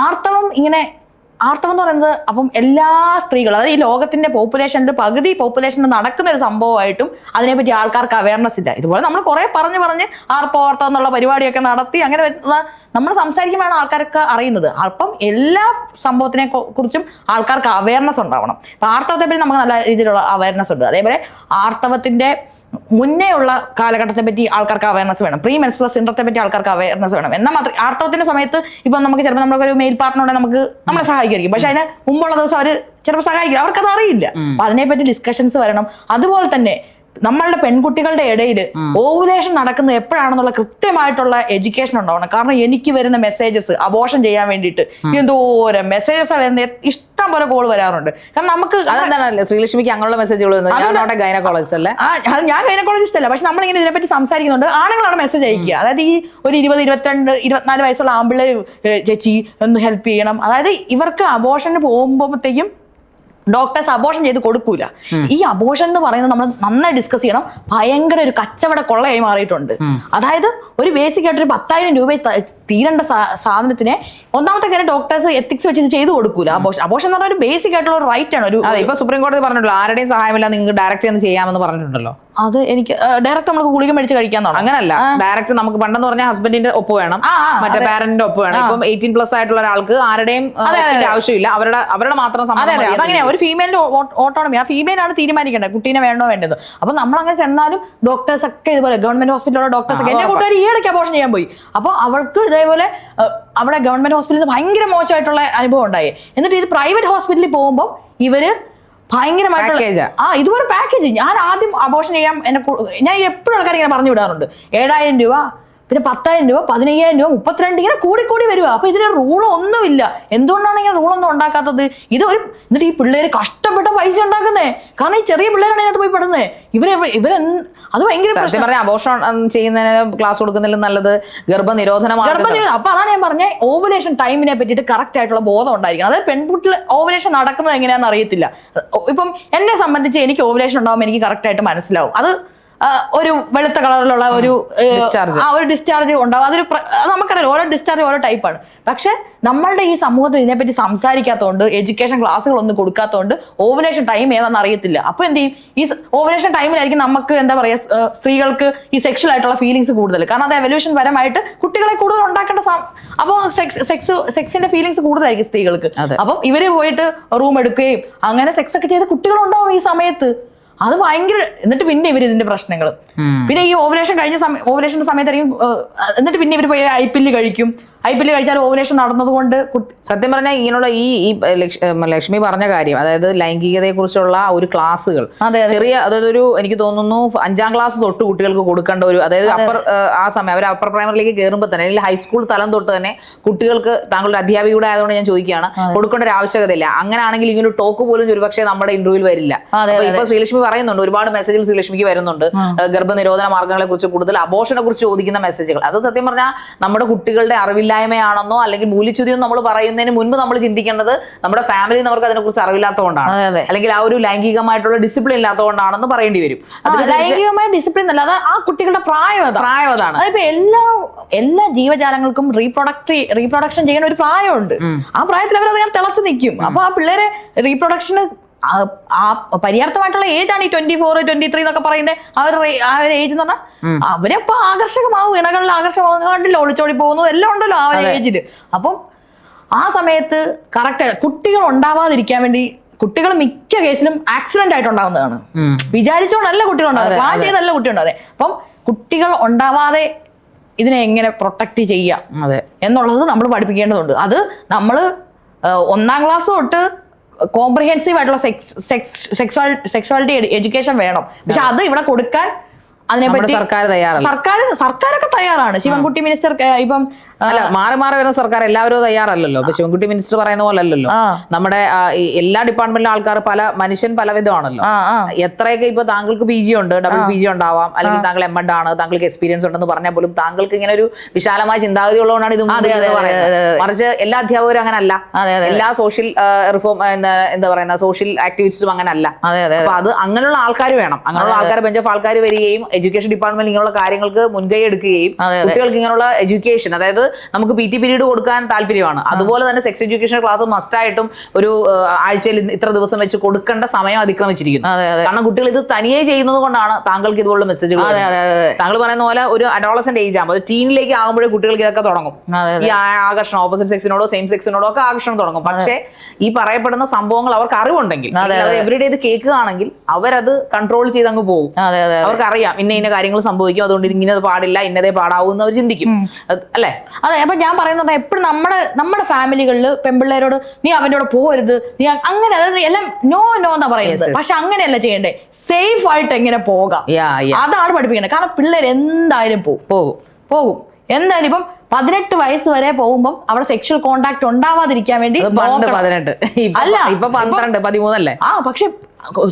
ആർത്തവം എന്ന് പറയുന്നത് അപ്പം എല്ലാ സ്ത്രീകളും, അതായത് ഈ ലോകത്തിന്റെ പോപ്പുലേഷനിൽ പകുതി പോപ്പുലേഷനിൽ നടക്കുന്ന ഒരു സംഭവമായിട്ടും അതിനെപ്പറ്റി ആൾക്കാർക്ക് അവയർനെസ് ഇല്ല. ഇതുപോലെ നമ്മൾ കുറെ പറഞ്ഞ് ആർത്തവം എന്നുള്ള പരിപാടിയൊക്കെ നടത്തി അങ്ങനെ നമ്മൾ സംസാരിക്കുമ്പോഴാണ് ആൾക്കാർക്ക് അറിയുന്നത്. അപ്പം എല്ലാ സംഭവത്തിനെ കുറിച്ചും ആൾക്കാർക്ക് അവയർനെസ് ഉണ്ടാവണം. അപ്പൊ ആർത്തവത്തെ പറ്റി നമുക്ക് നല്ല രീതിയിലുള്ള അവയർനെസ് ഉണ്ട്. അതേപോലെ ആർത്തവത്തിന്റെ മുന്നേ ഉള്ള കാലഘട്ടത്തെ പറ്റി ആൾക്കാർക്ക് അവയർനെസ് വേണം. പ്രീ മെൻസ്ട്രൽ സിൻഡ്രോത്തെ പറ്റി ആൾക്കാർക്ക് അവയർനെസ് വേണം. എന്നാൽ മാത്രം ആർത്തവത്തിന്റെ സമയത്ത് ഇപ്പം നമുക്ക് ചിലപ്പോൾ നമുക്കൊരു മെയിൽ പാർട്ട്ണർ ഉണ്ടെങ്കിൽ നമ്മളെ സഹായിക്കായിരിക്കും. പക്ഷെ അതിന് മുമ്പുള്ള ദിവസം അവർ ചിലപ്പോൾ സഹായിക്കില്ല, അവർക്കത് അറിയില്ല. അപ്പൊ അതിനെപ്പറ്റി ഡിസ്കഷൻസ് വരണം. അതുപോലെ തന്നെ നമ്മളുടെ പെൺകുട്ടികളുടെ ഇടയിൽ ഓവുലേഷൻ നടക്കുന്നത് എപ്പോഴാണെന്നുള്ള കൃത്യമായിട്ടുള്ള എഡ്യൂക്കേഷൻ ഉണ്ടാവണം. കാരണം എനിക്ക് വരുന്ന മെസ്സേജസ് അബോർഷൻ ചെയ്യാൻ വേണ്ടിയിട്ട് എന്തോരം മെസ്സേജസ് വരുന്നത്, ഇഷ്ടം പോലെ കോൾ വരാറുണ്ട്. കാരണം നമുക്ക് ശ്രീലക്ഷ്മിക്ക് അങ്ങനെയുള്ള മെസ്സേജുകൾ ഞാൻ ഗൈനക്കോളജിസ്റ്റ് അല്ല, പക്ഷെ നമ്മളിങ്ങനെ ഇതിനെപ്പറ്റി സംസാരിക്കുന്നുണ്ട്. ആണുങ്ങളാണ് മെസ്സേജ് അയക്കുക. അതായത് ഈ ഒരു 20, 22, 24 വയസ്സുള്ള ആമ്പിള്ളേർ ചേച്ചി ഒന്ന് ഹെൽപ്പ് ചെയ്യണം. അതായത് ഇവർക്ക് അബോർഷന് പോകുമ്പോഴത്തേക്കും ഡോക്ടേഴ്സ് അബോർഷൻ ചെയ്ത് കൊടുക്കൂല. ഈ അബോർഷൻ എന്ന് പറയുന്നത് നമ്മൾ നന്നായി ഡിസ്കസ് ചെയ്യണം. ഭയങ്കര ഒരു കച്ചവട കൊള്ളയായി മാറിയിട്ടുണ്ട്. അതായത് ഒരു ബേസിക് ആയിട്ടൊരു 10,000 രൂപ തീരേണ്ട സാധനത്തിനെ ഒന്നാമത്തെ കാര്യം ഡോക്ടേഴ്സ് എത്തിക്സ് വെച്ച് ചെയ്തു കൊടുക്കൂല. അബോർഷൻ എന്ന് പറഞ്ഞാൽ ഒരു ബേസിക് ആയിട്ടുള്ള ഒരു റൈറ്റ് ആണ്. ഇപ്പൊ സുപ്രീം കോടതി പറഞ്ഞിട്ടുള്ളൂ ആരുടെയും സഹായമില്ല, നിങ്ങൾക്ക് ഡയറക്റ്റ് ഒന്ന് ചെയ്യാമെന്ന് പറഞ്ഞിട്ടുണ്ടല്ലോ. അത് എനിക്ക് ഡയറക്റ്റ് നമുക്ക് ഗുളിക മേടിച്ച് കഴിക്കാന്നാണ്. അങ്ങനല്ല, ഡയറക്റ്റ് നമുക്ക് പണ്ടെന്ന് പറഞ്ഞാൽ ഹസ്ബൻഡിന്റെ ഒപ്പ് വേണം, മറ്റേ പാരന്റിന്റെ ഒപ്പ് വേണം. ഇപ്പം 18+ ആയിട്ടുള്ള ഒരാൾക്ക് ആരുടെയും ആവശ്യമില്ല, അവരുടെ മാത്രം സമ്മതം. അതങ്ങനെ ഒരു ഫീമെയിലിന്റെ ഓട്ടോണമി, ആ ഫീമെയിൽ ആണ് തീരുമാനിക്കേണ്ടത് കുട്ടീനെ വേണോ വേണ്ടത്. അപ്പൊ നമ്മൾ അങ്ങനെ ചെന്നാലും ഡോക്ടേഴ്സ് ഒക്കെ ഇതുപോലെ ഗവൺമെന്റ് ഹോസ്പിറ്റലിലുള്ള ഡോക്ടേഴ്സ് ഒക്കെ, എന്റെ കൂട്ടുകാർ ഈയിടയ്ക്ക് അബോർഷൻ ചെയ്യാൻ പോയി. അപ്പൊ അവൾക്ക് ഇതേപോലെ അവിടെ ഗവൺമെന്റ് ഹോസ്പിറ്റലിൽ ഭയങ്കര മോശമായിട്ടുള്ള അനുഭവം ഉണ്ടായി. എന്നിട്ട് ഇത് പ്രൈവറ്റ് ഹോസ്പിറ്റലിൽ പോകുമ്പോൾ ഇവര് ഭയങ്കരമായിട്ടുള്ള ഇതുപോലെ പാക്കേജ്. ഞാൻ ആദ്യം അബോർഷൻ ചെയ്യാൻ ഞാൻ എപ്പോഴും ആൾക്കാർ ഇങ്ങനെ പറഞ്ഞു വിടാറുണ്ട്. 7,000 രൂപ, പിന്നെ 10,000 രൂപ, 15,000 രൂപ, 32 ഇങ്ങനെ കൂടി വരിക. അപ്പൊ ഇതിന് റൂളൊന്നുമില്ല. എന്തുകൊണ്ടാണ് ഇങ്ങനെ റൂളൊന്നും ഉണ്ടാക്കാത്തത്? എന്നിട്ട് ഈ പിള്ളേര് കഷ്ടപ്പെട്ട പൈസ ഉണ്ടാക്കുന്നേ. കാരണം ഈ ചെറിയ പിള്ളേരാണ് ഇതിനകത്ത് പോയി പെടുന്നത്. ഇവരെ അത് ഭയങ്കര അബോർഷൻ ചെയ്യുന്നതിന് ക്ലാസ് കൊടുക്കുന്നതിലും നല്ലത് ഗർഭനിരോധനം. അപ്പൊ അതാണ് ഞാൻ പറഞ്ഞ ഓവുലേഷൻ ടൈമിനെ പറ്റിയിട്ട് കറക്റ്റ് ആയിട്ടുള്ള ബോധം ഉണ്ടായിരിക്കണം. അതായത് പെൺകുട്ടികൾ ഓവുലേഷൻ നടക്കുന്നത് എങ്ങനെയാണെന്ന് അറിയത്തില്ല. ഇപ്പം എന്നെ സംബന്ധിച്ച് എനിക്ക് ഓവുലേഷൻ ഉണ്ടാകുമ്പോൾ എനിക്ക് കറക്റ്റ് ആയിട്ട് മനസ്സിലാവും. അത് ഒരു വെളുത്ത കളറിലുള്ള ഒരു ഡിസ്ചാർജ് ഉണ്ടാവും. നമുക്കറിയാം ഓരോ ഡിസ്ചാർജ് ഓരോ ടൈപ്പാണ്. പക്ഷെ നമ്മളുടെ ഈ സമൂഹത്തിൽ ഇതിനെപ്പറ്റി സംസാരിക്കാത്തതുകൊണ്ട്, എഡ്യൂക്കേഷൻ ക്ലാസ്സുകളൊന്നും കൊടുക്കാത്തതുകൊണ്ട് ഓവുലേഷൻ ടൈം ഏതാണെന്ന് അറിയത്തില്ല. അപ്പൊ എന്ത് ചെയ്യും, ഈ ഓവുലേഷൻ ടൈമിലായിരിക്കും നമുക്ക് എന്താ പറയാ സ്ത്രീകൾക്ക് ഈ സെക്ഷൽ ആയിട്ടുള്ള ഫീലിങ്സ് കൂടുതൽ. കാരണം അത് എവല്യൂഷൻ പരമായിട്ട് കുട്ടികളെ കൂടുതൽ ഉണ്ടാക്കേണ്ട. അപ്പോൾ സെക്സിന്റെ ഫീലിങ്സ് കൂടുതലായിരിക്കും സ്ത്രീകൾക്ക്. അപ്പം ഇവര് പോയിട്ട് റൂം എടുക്കുകയും അങ്ങനെ സെക്സ് ഒക്കെ ചെയ്ത് കുട്ടികളുണ്ടാവും ഈ സമയത്ത്. അത് ഭയങ്കര. എന്നിട്ട് പിന്നെ ഇവർ ഇതിന്റെ പ്രശ്നങ്ങൾ, പിന്നെ ഈ ഓവുലേഷൻ കഴിഞ്ഞ ഓവുലേഷന്റെ സമയത്തായിരിക്കും. എന്നിട്ട് പിന്നെ ഇവർ പോയി IPL കഴിക്കും. IPL കഴിച്ചാൽ ഓവുലേഷൻ നടന്നതുകൊണ്ട് സത്യം പറഞ്ഞാൽ ഇങ്ങനെയുള്ള ഈ ലക്ഷ്മി പറഞ്ഞ കാര്യം, അതായത് ലൈംഗികതയെ കുറിച്ചുള്ള ഒരു ക്ലാസ്സുകൾ ചെറിയ, അതായത് ഒരു എനിക്ക് തോന്നുന്നു 5ാം ക്ലാസ് തൊട്ട് കുട്ടികൾക്ക് കൊടുക്കേണ്ട ഒരു, അതായത് ആ സമയം അവർ അപ്പർ പ്രൈമറിയിലേക്ക് കയറുമ്പോൾ തന്നെ, അല്ലെങ്കിൽ ഹൈസ്കൂൾ തലം തൊട്ട് തന്നെ കുട്ടികൾക്ക്, താങ്കളുടെ അധ്യാപികയുടെ ആയതുകൊണ്ട് ഞാൻ ചോദിക്കുകയാണ്, കൊടുക്കേണ്ട ഒരു ആവശ്യകതയില്ല. അങ്ങനെയാണെങ്കിൽ ഇങ്ങനെ ഒരു ടോക്ക് പോലും ഒരുപക്ഷെ നമ്മുടെ ഇന്റർവ്യൂവിൽ വരില്ല. ഇപ്പൊ ശ്രീലക്ഷ്മി പറയുന്നുണ്ട്, ഒരുപാട് മെസ്സേജുകൾ ശ്രീലക്ഷ്മിക്ക് വരുന്നുണ്ട് ഗർഭനിരോധന മാർഗ്ഗങ്ങളെ കുറിച്ച്, കൂടുതൽ അബോർഷനെ കുറിച്ച് ചോദിക്കുന്ന മെസ്സേജുകൾ. അത് സത്യം പറഞ്ഞാൽ നമ്മുടെ കുട്ടികളുടെ അറിവില്ലായ്മയാണെന്നോ അല്ലെങ്കിൽ മൂല്യച്യുതിയോ നമ്മൾ പറയുന്നതിന് മുൻപ് നമ്മൾ ചിന്തിക്കേണ്ടത് നമ്മുടെ ഫാമിലി നമുക്ക് അതിനെക്കുറിച്ച് അറിവില്ലാത്തതുകൊണ്ടാണ്, അല്ലെങ്കിൽ ആ ഒരു ലൈംഗികമായിട്ടുള്ള ഡിസിപ്ലിൻ ഇല്ലാത്തതുകൊണ്ടാണെന്ന് പറയേണ്ടി വരും. ലൈംഗികമായ ഡിസിപ്ലിൻ അല്ല, അത് ആ കുട്ടികളുടെ പ്രായം അതാണ്. അതിപ്പോ എല്ലാ ജീവജാലങ്ങൾക്കും റീപ്രൊഡക്ഷൻ ചെയ്യുന്ന ഒരു പ്രായമുണ്ട്. ആ പ്രായത്തിൽ അവരത് തിളച്ചു നിൽക്കും. അപ്പൊ ആ പിള്ളേരെ റീപ്രൊഡക്ഷന് ആ പര്യാപ്തമായിട്ടുള്ള ഏജ് ആണ് ഈ 24, 23 എന്നൊക്കെ പറയുന്നത്. ആ ഒരു ഏജ് എന്ന് പറഞ്ഞാൽ അവരപ്പോ ആകർഷകമാവും, ഇണകളിൽ ആകർഷകമാവുന്ന കണ്ടില്ല, ഒളിച്ചോടി പോകുന്നു എല്ലാം ഉണ്ടല്ലോ ആ ഒരു ഏജില്. അപ്പം ആ സമയത്ത് കറക്റ്റ് കുട്ടികൾ ഉണ്ടാവാതിരിക്കാൻ വേണ്ടി, കുട്ടികൾ മിക്ക കേസിലും ആക്സിഡന്റ് ആയിട്ടുണ്ടാവുന്നതാണ്. വിചാരിച്ചോണ്ടല്ല കുട്ടികൾ ഉണ്ടാവുന്നത്, പ്ലാൻ ചെയ്തല്ല കുട്ടി ഉണ്ടാവുന്നത്. അപ്പം കുട്ടികൾ ഉണ്ടാവാതെ ഇതിനെ എങ്ങനെ പ്രൊട്ടക്ട് ചെയ്യാം എന്നുള്ളത് നമ്മൾ പഠിപ്പിക്കേണ്ടതുണ്ട്. അത് നമ്മൾ 1ാം ക്ലാസ് തൊട്ട് കോംപ്രിഹെൻസീവ് ആയിട്ടുള്ള സെക്സ്വാലിറ്റി എഡ്യൂക്കേഷൻ വേണം. പക്ഷെ അത് ഇവിടെ കൊടുക്കാൻ അതിനെപ്പറ്റി സർക്കാരൊക്കെ തയ്യാറാണ്. ശിവൻകുട്ടി മിനിസ്റ്റർ ഇപ്പം അല്ല, മാറി വരുന്ന സർക്കാർ എല്ലാവരും തയ്യാറല്ലല്ലോ. ഇപ്പൊ ശിവൻകുട്ടി മിനിസ്റ്റർ പറയുന്ന പോലെ അല്ലല്ലോ. നമ്മുടെ എല്ലാ ഡിപ്പാർട്ട്മെന്റിലെ ആൾക്കാർ മനുഷ്യൻ പലവിധമാണല്ലോ. എത്രയൊക്കെ ഇപ്പൊ താങ്കൾക്ക് PG ഉണ്ട്, ഡബിൾ PG ഉണ്ടാവാം, അല്ലെങ്കിൽ താങ്കൾ MD ആണ്, താങ്കൾക്ക് എക്സ്പീരിയൻസ് ഉണ്ടെന്ന് പറഞ്ഞാൽ പോലും താങ്കൾക്ക് ഇങ്ങനെ ഒരു വിശാലമായ ചിന്താഗതി ഉള്ളതുകൊണ്ടാണ് ഇത് പറയുന്നത്. മറിച്ച് എല്ലാ അധ്യാപകരും അങ്ങനല്ല, എല്ലാ സോഷ്യൽ റിഫോം എന്താ പറയുന്ന സോഷ്യൽ ആക്ടിവിറ്റീസും അങ്ങനല്ല. അപ്പൊ അത് അങ്ങനെയുള്ള ആൾക്കാർ വേണം. അങ്ങനെയുള്ള ആൾക്കാർ ബെഞ്ച് ഓഫ് ആൾക്കാർ വരികയും എഡ്യൂക്കേഷൻ ഡിപ്പാർട്ട്മെന്റ് ഇങ്ങനെയുള്ള കാര്യങ്ങൾക്ക് മുൻകൈ എടുക്കുകയും കുട്ടികൾക്ക് ഇങ്ങനെയുള്ള എഡ്യൂക്കേഷൻ, അതായത് നമുക്ക് PT പീരീഡ് കൊടുക്കാൻ താല്പര്യമാണ്, അതുപോലെ തന്നെ സെക്സ് എഡ്യൂക്കേഷൻ ക്ലാസ് മസ്റ്റായിട്ടും ഒരു ആഴ്ചയിൽ ഇത്ര ദിവസം വെച്ച് കൊടുക്കേണ്ട സമയം അതിക്രമിച്ചിരിക്കുന്നു. കാരണം കുട്ടികൾ ഇത് തനിയെ ചെയ്യുന്നത് കൊണ്ടാണ് താങ്കൾക്ക് ഇതുപോലുള്ള മെസ്സേജുകൾ. താങ്കൾ പറയുന്ന പോലെ ഒരു അഡോളസെന്റ് ഏജ് ആകുമ്പോൾ, ടീനിലേക്ക് ആകുമ്പോഴേ കുട്ടികൾക്ക് ഇതൊക്കെ തുടങ്ങും. ഈ ആകർഷണം ഓപ്പോസിറ്റ് സെക്സിനോടോ സെയിം സെക്സിനോടോ ഒക്കെ ആകർഷണം തുടങ്ങും. പക്ഷേ ഈ പറയപ്പെടുന്ന സംഭവങ്ങൾ അവർക്ക് അറിവുണ്ടെങ്കിൽ, അവർ എവരിഡേ ഇത് കേൾക്കുകയാണെങ്കിൽ അവരത് കൺട്രോൾ ചെയ്ത് അങ്ങ് പോകും. അവർക്കറിയാം ഇന്ന കാര്യങ്ങൾ സംഭവിക്കും, അതുകൊണ്ട് ഇത് ഇന്നത് പാടില്ല, ഇന്നതേ പാടാവൂ എന്ന് അവർ ചിന്തിക്കും, അല്ലേ? അതെ. അപ്പൊ ഞാൻ പറയുന്നത് എപ്പോഴും നമ്മുടെ ഫാമിലികളിൽ പെൺപിള്ളേരോട് നീ അവൻ്റെ കൂടെ പോകരുത്, നീ അങ്ങനെ, അതായത് എല്ലാം നോ എന്നാ പറയുന്നത്. പക്ഷെ അങ്ങനെയല്ല ചെയ്യണ്ടേ, സേഫ് ആയിട്ട് എങ്ങനെ പോകാം അതാണ് പഠിപ്പിക്കേണ്ടത്. കാരണം പിള്ളേർ എന്തായാലും പോകും എന്തായാലും. ഇപ്പം 18 വയസ്സ് വരെ പോകുമ്പോൾ അവിടെ സെക്ഷൽ കോണ്ടാക്ട് ഉണ്ടാവാതിരിക്കാൻ വേണ്ടി 18 അല്ല, ഇപ്പൊ 12, 13 അല്ലേ? പക്ഷെ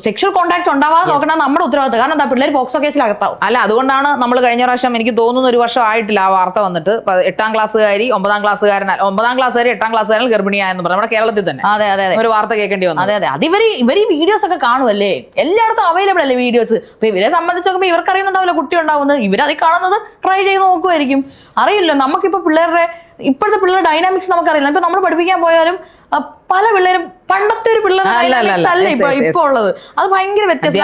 സെക്ഷൽ കോണ്ടാക്ട് ഉണ്ടാവാതെ നോക്കണം നമ്മുടെ ഉത്തരവാദിത്തം. കാരണം എന്താ, പിള്ളേർ പോക്സോ കേസിലകത്താവും. അല്ല, അതുകൊണ്ടാണ് നമ്മൾ കഴിഞ്ഞ പ്രാവശ്യം, എനിക്ക് തോന്നുന്നു 1 വർഷം ആയിട്ടില്ല ആ വാർത്ത വന്നിട്ട്, 8ാം ക്ലാസ്സുകാരി 9ാം ക്ലാസ്സുകാരൻ 8ാം ക്ലാസ്സുകാരൻ ഗർഭിണിയായെന്ന് പറഞ്ഞു നമ്മുടെ കേരളത്തിൽ തന്നെ ഒരു വാർത്ത കേൾക്കേണ്ടി വന്നു. അതെ. അത് ഇവർ ഈ വീഡിയോസ് ഒക്കെ കാണുമല്ലേ, എല്ലായിടത്തും അവൈലബിൾ അല്ലേ വീഡിയോസ്. അപ്പൊ ഇവരെ സംബന്ധിച്ചൊക്കെ ഇവർക്ക് അറിയുന്നുണ്ടാവില്ല കുട്ടി ഉണ്ടാവുന്നത്, ഇവരത് കാണുന്നത് ട്രൈ ചെയ്ത് നോക്കുമായിരിക്കും. അറിയില്ലോ, നമുക്കിപ്പോ പിള്ളേരുടെ ഇപ്പോഴത്തെ പിള്ളേരുടെ ഡൈനാമിക്സ് നമുക്കറിയില്ല. ഇപ്പൊ നമ്മൾ പഠിപ്പിക്കാൻ പോയാലും പല പിള്ളേരും പണ്ടത്തെ ഒരു പിള്ളേർ ഇപ്പൊ ഉള്ളത് അത് ഭയങ്കര വ്യത്യാസം.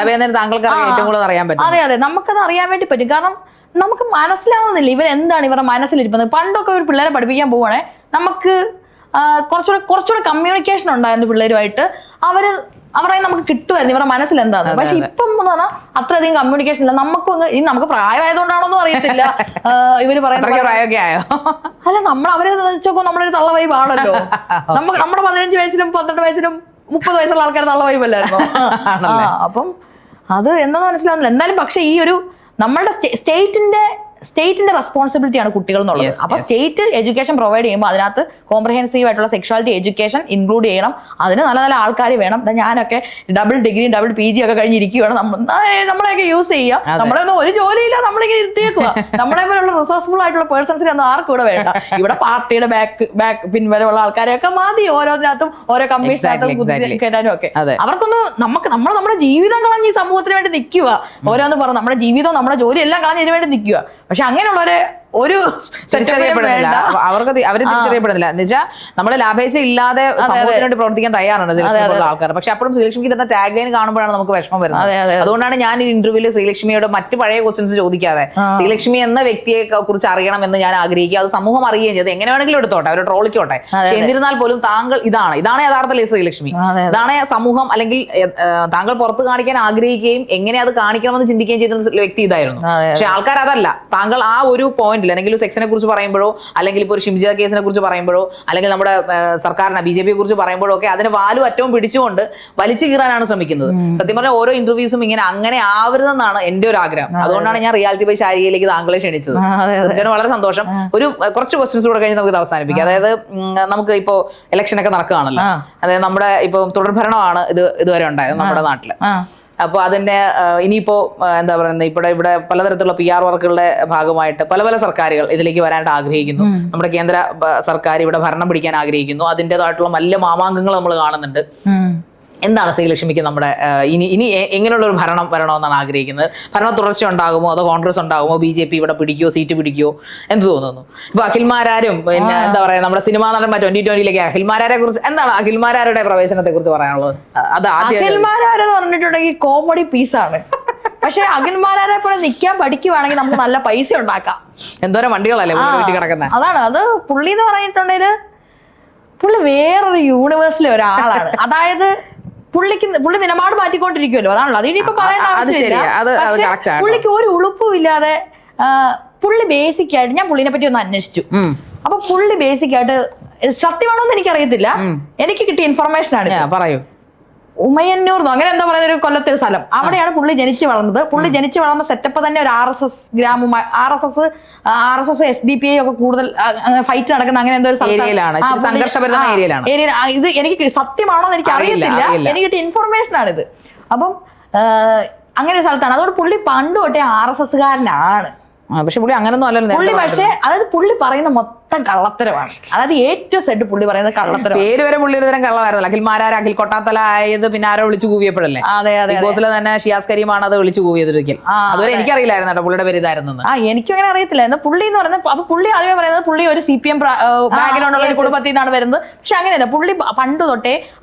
അതെ അതെ, നമുക്കത് അറിയാൻ വേണ്ടി പറ്റും. കാരണം നമുക്ക് മനസ്സിലാവുന്നില്ല ഇവരെന്താണ് ഇവരുടെ മനസ്സിലിരിക്കുന്നത്. പണ്ടൊക്കെ ഒരു പിള്ളേരെ പഠിപ്പിക്കാൻ പോവാണെ നമുക്ക് കുറച്ചുകൂടെ കമ്മ്യൂണിക്കേഷൻ ഉണ്ടായിരുന്നു പിള്ളേരുമായിട്ട്. അവരെ നമുക്ക് കിട്ടുമായിരുന്നു ഇവരുടെ മനസ്സിൽ എന്താന്ന്. പക്ഷെ ഇപ്പം എന്ന് പറഞ്ഞാൽ അത്രയധികം കമ്മ്യൂണിക്കേഷൻ ഇല്ല. നമുക്ക് പ്രായമായതുകൊണ്ടാണോന്നും അറിയത്തില്ല ഇവര് പറയുന്നത്. അല്ല, നമ്മൾ അവരെ വെച്ചോക്കോ നമ്മളൊരു തള്ള വൈബ് ആണല്ലോ. നമ്മുടെ 15 വയസ്സിലും 12 വയസ്സിലും 30 വയസ്സുള്ള ആൾക്കാർ തള്ള വൈബ് അല്ലായിരുന്നോ? അപ്പം അത് എന്താന്ന് മനസ്സിലാവുന്നില്ല. എന്നാലും പക്ഷെ ഈ ഒരു നമ്മളുടെ സ്റ്റേറ്റിന്റെ റെസ്പോൺസിബിലിറ്റി ആണ് കുട്ടികൾ എന്നുള്ളത്. അപ്പൊ സ്റ്റേറ്റ് എഡ്യൂക്കേഷൻ പ്രൊവൈഡ് ചെയ്യുമ്പോൾ അതിനകത്ത് കോംപ്രഹെൻസീവ് ആയിട്ടുള്ള സെക്ഷുവാലിറ്റി എഡ്യൂക്കേഷൻ ഇൻക്ലൂഡ് ചെയ്യണം. അതിന് നല്ല നല്ല ആൾക്കാർ വേണം. ഞാനൊക്കെ ഡബിൾ ഡിഗ്രി ഡബിൾ PG ഒക്കെ കഴിഞ്ഞിരിക്കുകയാണ്. നമ്മളെയൊക്കെ യൂസ് ചെയ്യാം. നമ്മളൊന്നും ഒരു ജോലിയില്ല, നമ്മളിങ്ങനെ ഇരുത്തിയേക്കുക. നമ്മളെ പോലുള്ള റിസോഴ്സ്ഫുൾ ആയിട്ടുള്ള പേഴ്സൺസിനെ ഒന്നും ആർക്കും ഇവിടെ വേണ്ട. ഇവിടെ പാർട്ടിയുടെ ബാക്ക് പിൻവരമുള്ള ആൾക്കാരെയൊക്കെ മതി. ഓരോന്നിനകത്തും ഓരോ കമ്മീഷനകത്തും കേട്ടാനും ഒക്കെ. അവർക്കൊന്നും നമ്മുടെ ജീവിതം കളഞ്ഞ് ഈ സമൂഹത്തിന് വേണ്ടി നിൽക്കുക. ഓരോന്ന് പറഞ്ഞു നമ്മുടെ ജീവിതവും നമ്മുടെ ജോലി എല്ലാം കളഞ്ഞ് ഇതിനു വേണ്ടി നിൽക്കുക. പക്ഷെ അങ്ങനെയുള്ളവരെ ഒരു തിരിച്ചറിയപ്പെടുന്നില്ല. അവര് തിരിച്ചറിയപ്പെടുന്നില്ല എന്ന് വെച്ചാൽ നമ്മുടെ ലാഭേച്ഛ ഇല്ലാതെ സമൂഹത്തിന് വേണ്ടി പ്രവർത്തിക്കാൻ തയ്യാറാണ് ശ്രീലക്ഷ്മിയുള്ള ആൾക്കാർ. പക്ഷെ അപ്പോഴും ശ്രീലക്ഷ്മിക്ക് തന്നെ ടാഗ് ലൈൻ കാണുമ്പോഴാണ് നമുക്ക് വിഷമം വരുന്നത്. അതുകൊണ്ടാണ് ഞാൻ ഈ ഇന്റർവ്യൂവിൽ ശ്രീലക്ഷ്മിയോട് മറ്റ് പഴയ ക്വസ്റ്റ്യൻസ് ചോദിക്കാതെ ശ്രീലക്ഷ്മി എന്ന വ്യക്തിയെ കുറിച്ച് അറിയണമെന്ന് ഞാൻ ആഗ്രഹിക്കുക. അത് സമൂഹം അറിയുകയും ചെയ്ത് എങ്ങനെ വേണമെങ്കിലും എടുത്തോട്ടെ, അവർ ട്രോളിക്കോട്ടെ. പക്ഷെ എന്നിരുന്നാൽ പോലും താങ്കൾ ഇതാണ് യഥാർത്ഥ ശ്രീലക്ഷ്മി, ഇതാണ് സമൂഹം അല്ലെങ്കിൽ താങ്കൾ പുറത്ത് കാണിക്കാൻ ആഗ്രഹിക്കുകയും എങ്ങനെ അത് കാണിക്കണമെന്ന് ചിന്തിക്കുകയും ചെയ്യുന്ന വ്യക്തി ഇതായിരുന്നു. പക്ഷെ ആൾക്കാർ അതല്ല. താങ്കൾ ആ ഒരു പോയിന്റ് അല്ലെങ്കിൽ സെക്ഷനെ കുറിച്ച് പറയുമ്പോഴോ അല്ലെങ്കിൽ ഇപ്പോൾ ഒരു ഷിംജ കേസിനെ കുറിച്ച് പറയുമ്പോഴോ അല്ലെങ്കിൽ നമ്മുടെ സർക്കാരിനെ BJP കുറിച്ച് പറയുമ്പോഴോ ഒക്കെ അതിന് വാലും അറ്റവും പിടിച്ചുകൊണ്ട് വലിച്ചു കീറാനാണ് ശ്രമിക്കുന്നത്. സത്യം പറഞ്ഞാൽ ഓരോ ഇന്റർവ്യൂസും അങ്ങനെ ആവരുതെന്നാണ് എന്റെ ഒരു ആഗ്രഹം. അതുകൊണ്ടാണ് ഞാൻ റിയാലിറ്റി ബൈ ശാരികയിലേക്ക് താങ്കളെ ക്ഷണിച്ചത്. തീർച്ചയായിട്ടും വളരെ സന്തോഷം. കുറച്ച് ക്വസ്റ്റ്യൻസ് കൂടെ കഴിഞ്ഞ് നമുക്ക് ഇത് അവസാനിപ്പിക്കാം. അതായത് നമുക്ക് ഇപ്പോ ഇലക്ഷൻ ഒക്കെ നടക്കുകയാണല്ലോ. അതായത് നമ്മുടെ ഇപ്പൊ തുടർഭരണമാണ് ഇതുവരെ ഉണ്ടായത് നമ്മുടെ നാട്ടില്. അപ്പോൾ അതിന്റെ ഇനിയിപ്പോ എന്താ പറയുന്നത്, ഇവിടെ പലതരത്തിലുള്ള PR വർക്കുകളുടെ ഭാഗമായിട്ട് പല സർക്കാരുകൾ ഇതിലേക്ക് വരാനായിട്ട് ആഗ്രഹിക്കുന്നു. നമ്മുടെ കേന്ദ്ര സർക്കാർ ഇവിടെ ഭരണം പിടിക്കാൻ ആഗ്രഹിക്കുന്നു. അതിൻ്റെതായിട്ടുള്ള വലിയ മാമാങ്കങ്ങൾ നമ്മൾ കാണുന്നുണ്ട്. എന്താണ് ശ്രീലക്ഷ്മിക്ക് നമ്മുടെ ഇനി എങ്ങനെയുള്ള ഒരു ഭരണം വരണമെന്നാണ് ആഗ്രഹിക്കുന്നത്? ഭരണ തുടർച്ച ഉണ്ടാകുമോ, അതോ കോൺഗ്രസ് ഉണ്ടാകുമോ, BJP ഇവിടെ പിടിക്കുമോ, സീറ്റ് പിടിക്കുമോ, എന്ത് തോന്നുന്നു? ഇപ്പൊ അഖിൽമാരാരും പിന്നെ എന്താ പറയാ നമ്മുടെ സിനിമാ നടന്മാർ 2020 അഖിൽമാരെ കുറിച്ച് എന്താണ് അഖിൽമാരുടെ പ്രവേശനത്തെ കുറിച്ച് പറയാനുള്ളത്? അത് അഖിൽമാരെന്ന് പറഞ്ഞിട്ടുണ്ടെങ്കിൽ കോമഡി പീസാണ്. പക്ഷെ അഖിൽമാരെ പോലെ നിൽക്കാൻ പഠിക്കുവാണെങ്കിൽ നമുക്ക് നല്ല പൈസ ഉണ്ടാക്കാം. എന്തോരം വണ്ടികളല്ലേ വീട്ടിൽ കിടക്കുന്നത്. അതാണ് അത്. പുള്ളി എന്ന് പറഞ്ഞിട്ടുണ്ടെങ്കിൽ പുള്ളി വേറൊരു യൂണിവേഴ്സിലെ ഒരാളാണ്. അതായത് പുള്ളി നിലപാട് മാറ്റിക്കൊണ്ടിരിക്കുമല്ലോ, അതാണല്ലോ. അതിനിപ്പോ പറയേണ്ട ആവശ്യമില്ല. പുള്ളിക്ക് ഒരു ഉളുപ്പും ഇല്ലാതെ പുള്ളി ബേസിക് ആയിട്ട് ഞാൻ പുള്ളിനെ പറ്റി ഒന്ന് അന്വേഷിച്ചു. അപ്പൊ പുള്ളി ബേസിക് ആയിട്ട് സത്യമാണോ എന്ന് എനിക്കറിയത്തില്ല, എനിക്ക് കിട്ടിയ ഇൻഫർമേഷൻ ആണ്. പറയൂ. ഉമയന്നൂർ അങ്ങനെ എന്താ പറയുന്ന ഒരു കൊല്ലത്തെ സ്ഥലം, അവിടെയാണ് പുള്ളി ജനിച്ചു വളർന്നത്. പുള്ളി ജനിച്ചു വളർന്ന സെറ്റപ്പ് തന്നെ ഒരു RSS ഗ്രാമമായി, RSS SDPI ഒക്കെ കൂടുതൽ ഫൈറ്റ് നടക്കുന്ന അങ്ങനെ എന്തോ ഒരു ഏരിയ. ഇത് എനിക്ക് സത്യമാണോ എന്ന് എനിക്ക് അറിയത്തില്ല, എനിക്ക് കിട്ടിയ ഇൻഫർമേഷൻ ആണിത്. അപ്പം അങ്ങനെ ഒരു സ്ഥലത്താണ്. അതുകൊണ്ട് പുള്ളി പണ്ട് തൊട്ടേ RSSകാരനാണ്. പക്ഷെ പുള്ളി അങ്ങനൊന്നും അല്ലല്ലോ. പുള്ളി പക്ഷേ അതായത് പുള്ളി പറയുന്ന മൊത്തം കള്ളത്തരമാണ്. അതായത് ഏറ്റവും സെഡ് പുള്ളി പറയുന്നത് കള്ളത്തരം. പേര് വരെ പുള്ളി ഒരു തരം കള്ളമായിരുന്നു. അഖിൽമാരാർ അഖിൽ കൊട്ടാത്തല ആയത് പിന്നെ ആരോ വിളിച്ചു കൂവിയപ്പോഴല്ലേ? ബിഗ് ബോസിലെ തന്നെ ഷിയാസ് കരീമാണ് അത് വിളിച്ചു കൂവിയത് ഒരിക്കൽ. അതുവരെ എനിക്കറിയില്ലായിരുന്നു കേട്ടോ പുള്ളിയുടെ പേര് ഇതായിരുന്നു. എനിക്കും അങ്ങനെ അറിയത്തില്ലായിരുന്നു. പുള്ളി എന്ന് പറയുന്നത് അപ്പൊ പുള്ളി ആദ്യമേ പറയുന്നത് പുള്ളി ഒരു CPM ബാക്ക്ഗ്രൗണ്ട് ഉള്ള ഒരു കുടുംബത്തിൽ നിന്നാണ് വരുന്നത്. പക്ഷെ അങ്ങനെയല്ല, പുള്ളി പണ്ട് തൊട്ടേ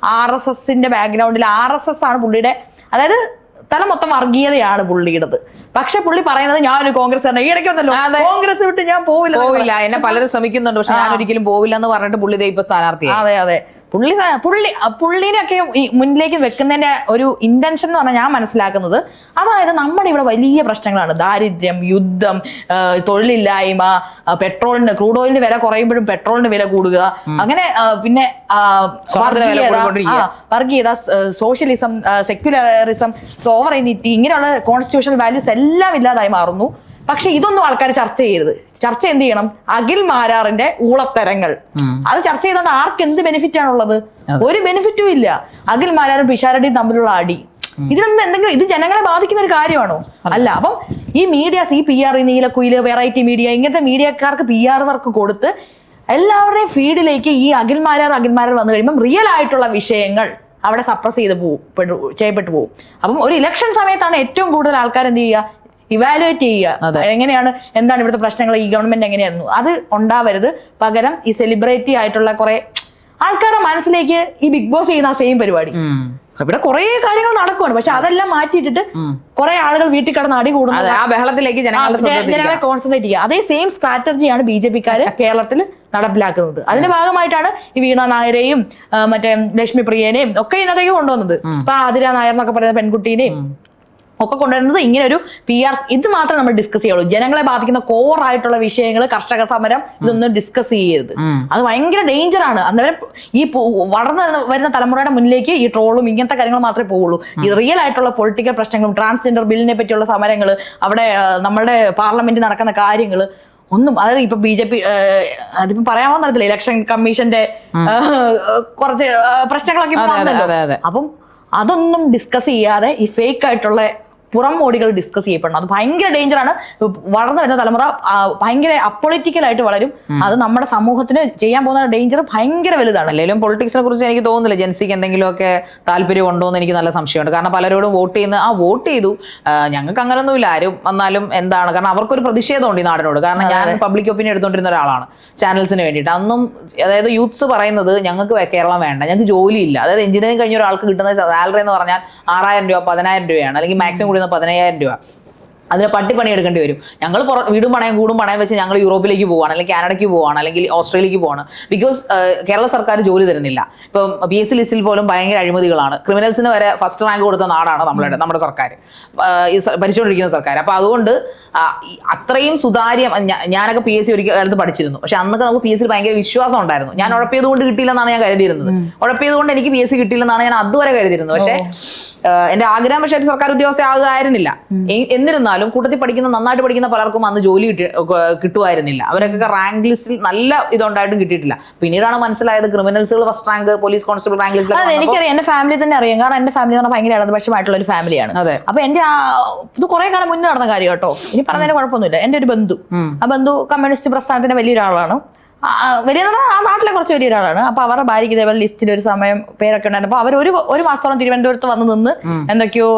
RSSന്റെ ബാക്ക്ഗ്രൗണ്ടിൽ RSS ആണ് പുള്ളിയുടെ, അതായത് തല മൊത്തം വർഗീയതയാണ് പുള്ളിയുടേത്. പക്ഷെ പുള്ളി പറയുന്നത് ഞാനൊരു കോൺഗ്രസ് ആണ്, ഈ ഇടയ്ക്കൊന്നല്ലോ കോൺഗ്രസ് വിട്ട് ഞാൻ പോവില്ല, എന്നെ പലരും ശ്രമിക്കുന്നുണ്ട് പക്ഷെ ഞാൻ ഒരിക്കലും പോവില്ല എന്ന് പറഞ്ഞിട്ട് പുള്ളി ഇപ്പൊ സ്ഥാനാർത്ഥി. അതെ പുള്ളിനെയൊക്കെ മുന്നിലേക്ക് വെക്കുന്നതിന്റെ ഒരു ഇന്റൻഷൻ എന്ന് പറഞ്ഞാൽ ഞാൻ മനസ്സിലാക്കുന്നത്, അതായത് നമ്മുടെ ഇവിടെ വലിയ പ്രശ്നങ്ങളാണ്. ദാരിദ്ര്യം, യുദ്ധം, തൊഴിലില്ലായ്മ, പെട്രോളിന്റെ ക്രൂഡ് ഓയിലിന്റെ വില കുറയുമ്പോഴും പെട്രോളിന്റെ വില കൂടുക, അങ്ങനെ പിന്നെ വർഗീയത, സോഷ്യലിസം, സെക്യുലറിസം, സോവറിനിറ്റി, ഇങ്ങനെയുള്ള കോൺസ്റ്റിറ്റ്യൂഷണൽ വാല്യൂസ് എല്ലാം ഇല്ലാതായി മാറുന്നു. പക്ഷെ ഇതൊന്നും ആൾക്കാർ ചർച്ച ചെയ്യരുത്. ചർച്ച എന്ത് ചെയ്യണം? അഖിൽമാരാറിന്റെ ഊളത്തരങ്ങൾ. അത് ചർച്ച ചെയ്തുകൊണ്ട് ആർക്ക് എന്ത് ബെനിഫിറ്റ് ആണുള്ളത്? ഒരു ബെനിഫിറ്റും ഇല്ല. അഖിൽമാരാറും പിഷാരടിയും തമ്മിലുള്ള അടി, ഇതിനൊന്നും എന്തെങ്കിലും ഇത് ജനങ്ങളെ ബാധിക്കുന്ന ഒരു കാര്യമാണോ? അല്ല. അപ്പം ഈ മീഡിയാസ്, ഈ PR, നീലക്കുയില്, വെറൈറ്റി മീഡിയ, ഇങ്ങനത്തെ മീഡിയക്കാർക്ക് PR വർക്ക് കൊടുത്ത് എല്ലാവരുടെയും ഫീഡിലേക്ക് ഈ അഖിൽമാരാർ വന്നു കഴിയുമ്പോൾ റിയൽ ആയിട്ടുള്ള വിഷയങ്ങൾ അവിടെ സപ്രസ് ചെയ്യപ്പെട്ടു പോകും. അപ്പം ഒരു ഇലക്ഷൻ സമയത്താണ് ഏറ്റവും കൂടുതൽ ആൾക്കാർ എന്ത് ചെയ്യുക, ഇവാലുവേറ്റ് ചെയ്യുക, എങ്ങനെയാണ്, എന്താണ് ഇവിടുത്തെ പ്രശ്നങ്ങൾ, ഈ ഗവൺമെന്റ് എങ്ങനെയായിരുന്നു, അത് ഉണ്ടാവരുത്. പകരം ഈ സെലിബ്രിറ്റി ആയിട്ടുള്ള കുറെ ആൾക്കാരുടെ മനസ്സിലേക്ക് ഈ ബിഗ് ബോസ് ചെയ്യുന്ന ആ സെയിം പരിപാടി. ഇവിടെ കുറെ കാര്യങ്ങൾ നടക്കുവാണ്, പക്ഷെ അതെല്ലാം മാറ്റിയിട്ടിട്ട് കുറെ ആളുകൾ വീട്ടിൽ കിടന്ന് അടി കൂടുന്നത്, ആ ബഹളത്തിലേക്ക് ജനങ്ങളെ കോൺസെൻട്രേറ്റ് ചെയ്യുക. അതേ സെയിം സ്ട്രാറ്റജിയാണ് BJP-ക്കാര് കേരളത്തിൽ നടപ്പിലാക്കുന്നത്. അതിന്റെ ഭാഗമായിട്ടാണ് ഈ വീണ നായരെയും മറ്റേ ലക്ഷ്മി പ്രിയനെയും ഒക്കെ ഇതിനകത്തേക്ക് കൊണ്ടുവന്നത്. ഇപ്പൊ ആതിര നായർ എന്നൊക്കെ പറയുന്ന പെൺകുട്ടീനെയും ഒക്കെ കൊണ്ടുവരുന്നത് ഇങ്ങനെ ഒരു PR. ഇത് മാത്രമേ നമ്മൾ ഡിസ്കസ് ചെയ്യുള്ളൂ. ജനങ്ങളെ ബാധിക്കുന്ന കോർ ആയിട്ടുള്ള വിഷയങ്ങൾ, കർഷക സമരം, ഇതൊന്നും ഡിസ്കസ് ചെയ്യരുത്. അത് ഭയങ്കര ഡേഞ്ചറാണ്. അന്നേരം ഈ വളർന്നു വരുന്ന തലമുറയുടെ മുന്നിലേക്ക് ഈ ട്രോളും ഇങ്ങനത്തെ കാര്യങ്ങൾ മാത്രമേ പോവുള്ളൂ. ഈ റിയൽ ആയിട്ടുള്ള പൊളിറ്റിക്കൽ പ്രശ്നങ്ങളും ട്രാൻസ്ജെൻഡർ ബില്ലിനെ പറ്റിയുള്ള സമരങ്ങൾ, അവിടെ നമ്മളുടെ പാർലമെന്റിൽ നടക്കുന്ന കാര്യങ്ങൾ ഒന്നും, അതായത് ഇപ്പൊ BJP അതിപ്പോ പറയാമോ നടത്തില്ല, ഇലക്ഷൻ കമ്മീഷന്റെ കുറച്ച് പ്രശ്നങ്ങളൊക്കെ. അപ്പം അതൊന്നും ഡിസ്കസ് ചെയ്യാതെ ഈ ഫേക്ക് ആയിട്ടുള്ള പുറം മോടികൾ ഡിസ്കസ് ചെയ്യപ്പെടണം. അത് ഭയങ്കര ഡേഞ്ചറാണ്. വളർന്നു വരുന്ന തലമുറ ഭയങ്കര അപ്പൊളിറ്റിക്കലായിട്ട് വളരും. അത് നമ്മുടെ സമൂഹത്തിന് ചെയ്യാൻ പോകുന്ന ഡേഞ്ചർ ഭയങ്കര വലുതാണ്. അല്ലെങ്കിലും പൊളിറ്റിക്സിനെ കുറിച്ച് എനിക്ക് തോന്നുന്നില്ല ജെൻസിക്ക് എന്തെങ്കിലുമൊക്കെ താല്പര്യം ഉണ്ടോ എന്ന് എനിക്ക് നല്ല സംശയമുണ്ട്. കാരണം പലരോടും വോട്ട് ചെയ്യുന്ന വോട്ട് ചെയ്തു, ഞങ്ങൾക്ക് അങ്ങനെയൊന്നുമില്ല, ആരും വന്നാലും എന്താണ്, കാരണം അവർക്കൊരു പ്രതിഷേധമുണ്ട് ഈ നാടിനോട്. കാരണം ഞാൻ പബ്ലിക് ഒപ്പീനിയൻ എടുത്തുകൊണ്ടിരുന്ന ഒരാളാണ് ചാനൽസിന് വേണ്ടിയിട്ട്. അന്നും അതായത് യൂത്ത്സ് പറയുന്നത് ഞങ്ങൾക്ക് കേരളം വേണ്ട, ഞങ്ങൾക്ക് ജോലിയില്ല. അതായത് എഞ്ചിനീയറിംഗ് കഴിഞ്ഞ ഒരാൾക്ക് കിട്ടുന്ന സാലറി എന്ന് പറഞ്ഞാൽ 6,000 രൂപ 10,000 രൂപയാണ്, അല്ലെങ്കിൽ മാക്സിമം 15,000 രൂപ. അതിന് പട്ടിപ്പണി എടുക്കേണ്ടി വരും. ഞങ്ങൾ വീടും പണയം വെച്ച് ഞങ്ങൾ യൂറോപ്പിലേക്ക് പോവാണ്, അല്ലെങ്കിൽ കാനഡയ്ക്ക് പോവാണ്, അല്ലെങ്കിൽ ഓസ്ട്രേലിയക്ക് പോവാണ്. ബിക്കോസ് കേരള സർക്കാർ ജോലി തരുന്നില്ല. ഇപ്പം PSC ലിസ്റ്റിൽ പോലും ഭയങ്കര അഴിമതികളാണ്. ക്രിമിനൽസിന് വരെ ഫസ്റ്റ് റാങ്ക് കൊടുത്ത നാടാണ് നമ്മുടെ സർക്കാർ, ഭരിച്ചുകൊണ്ടിരിക്കുന്ന സർക്കാർ. അപ്പൊ അതുകൊണ്ട് അത്രയും സുതാര്യം. ഞാനൊക്കെ PSC ഒരിക്കൽ കാലത്ത് പഠിച്ചിരുന്നു, പക്ഷെ അന്നൊക്കെ നമുക്ക് PSC ഭയങ്കര വിശ്വാസം ഉണ്ടായിരുന്നു. ഞാൻ ഉഴപ്പിയതുകൊണ്ട് കിട്ടിയില്ലെന്നാണ് ഞാൻ കരുതിയിരുന്നത്. ഉഴപ്പിയതുകൊണ്ട് എനിക്ക് PSC കിട്ടിയില്ലെന്നാണ് ഞാൻ അതുവരെ കരുതിയിരുന്നത്. പക്ഷെ എന്റെ ആഗ്രഹം പക്ഷേ സർക്കാർ ഉദ്യോഗസ്ഥ ആകുമായിരുന്നില്ല. എന്നിരുന്നാലും കൂട്ടത്തിൽ നന്നായിട്ട് പഠിക്കുന്ന പലർക്കും അന്ന് ജോലി കിട്ടുമായിരുന്നില്ല. അവരൊക്കെ റാങ്ക് ലിസ്റ്റിൽ നല്ല ഇതുണ്ടായിട്ടും കിട്ടിയിട്ടില്ല. പിന്നീടാണ് മനസ്സിലായത് ക്രിമിനൽസുകൾ first rank, police constable rank ലിസ്റ്റിൽ. എനിക്കറിയാം, എന്റെ ഫാമിലി തന്നെ അറിയാം. കാരണം എന്റെ ഫാമിലി പറഞ്ഞാൽ ഭയങ്കര ഇടതുപക്ഷമായിട്ടുള്ള ഒരു ഫാമിലിയാണ്. അപ്പൊ എന്റെ ഇത് കുറെ കാലം മുന്നേ നടന്ന കാര്യം കേട്ടോ. ഇനി പറഞ്ഞതിന് കുഴപ്പമൊന്നുമില്ല. എന്റെ ഒരു ബന്ധു, ആ ബന്ധു കമ്മ്യൂണിസ്റ്റ് പ്രസ്ഥാനത്തിന്റെ വലിയൊരാളാണ്. വലിയ ആ നാട്ടിലെ കുറച്ച് വലിയൊരാളാണ്. അപ്പൊ അവരുടെ ഭാര്യയ്ക്ക് ഇതേപോലെ ലിസ്റ്റിൽ ഒരു സമയം പേരൊക്കെ ഉണ്ടായിരുന്നു. അപ്പൊ അവർ ഒരു മാസത്തോളം തിരുവനന്തപുരത്ത് വന്ന് നിന്ന് എന്തൊക്കെയോ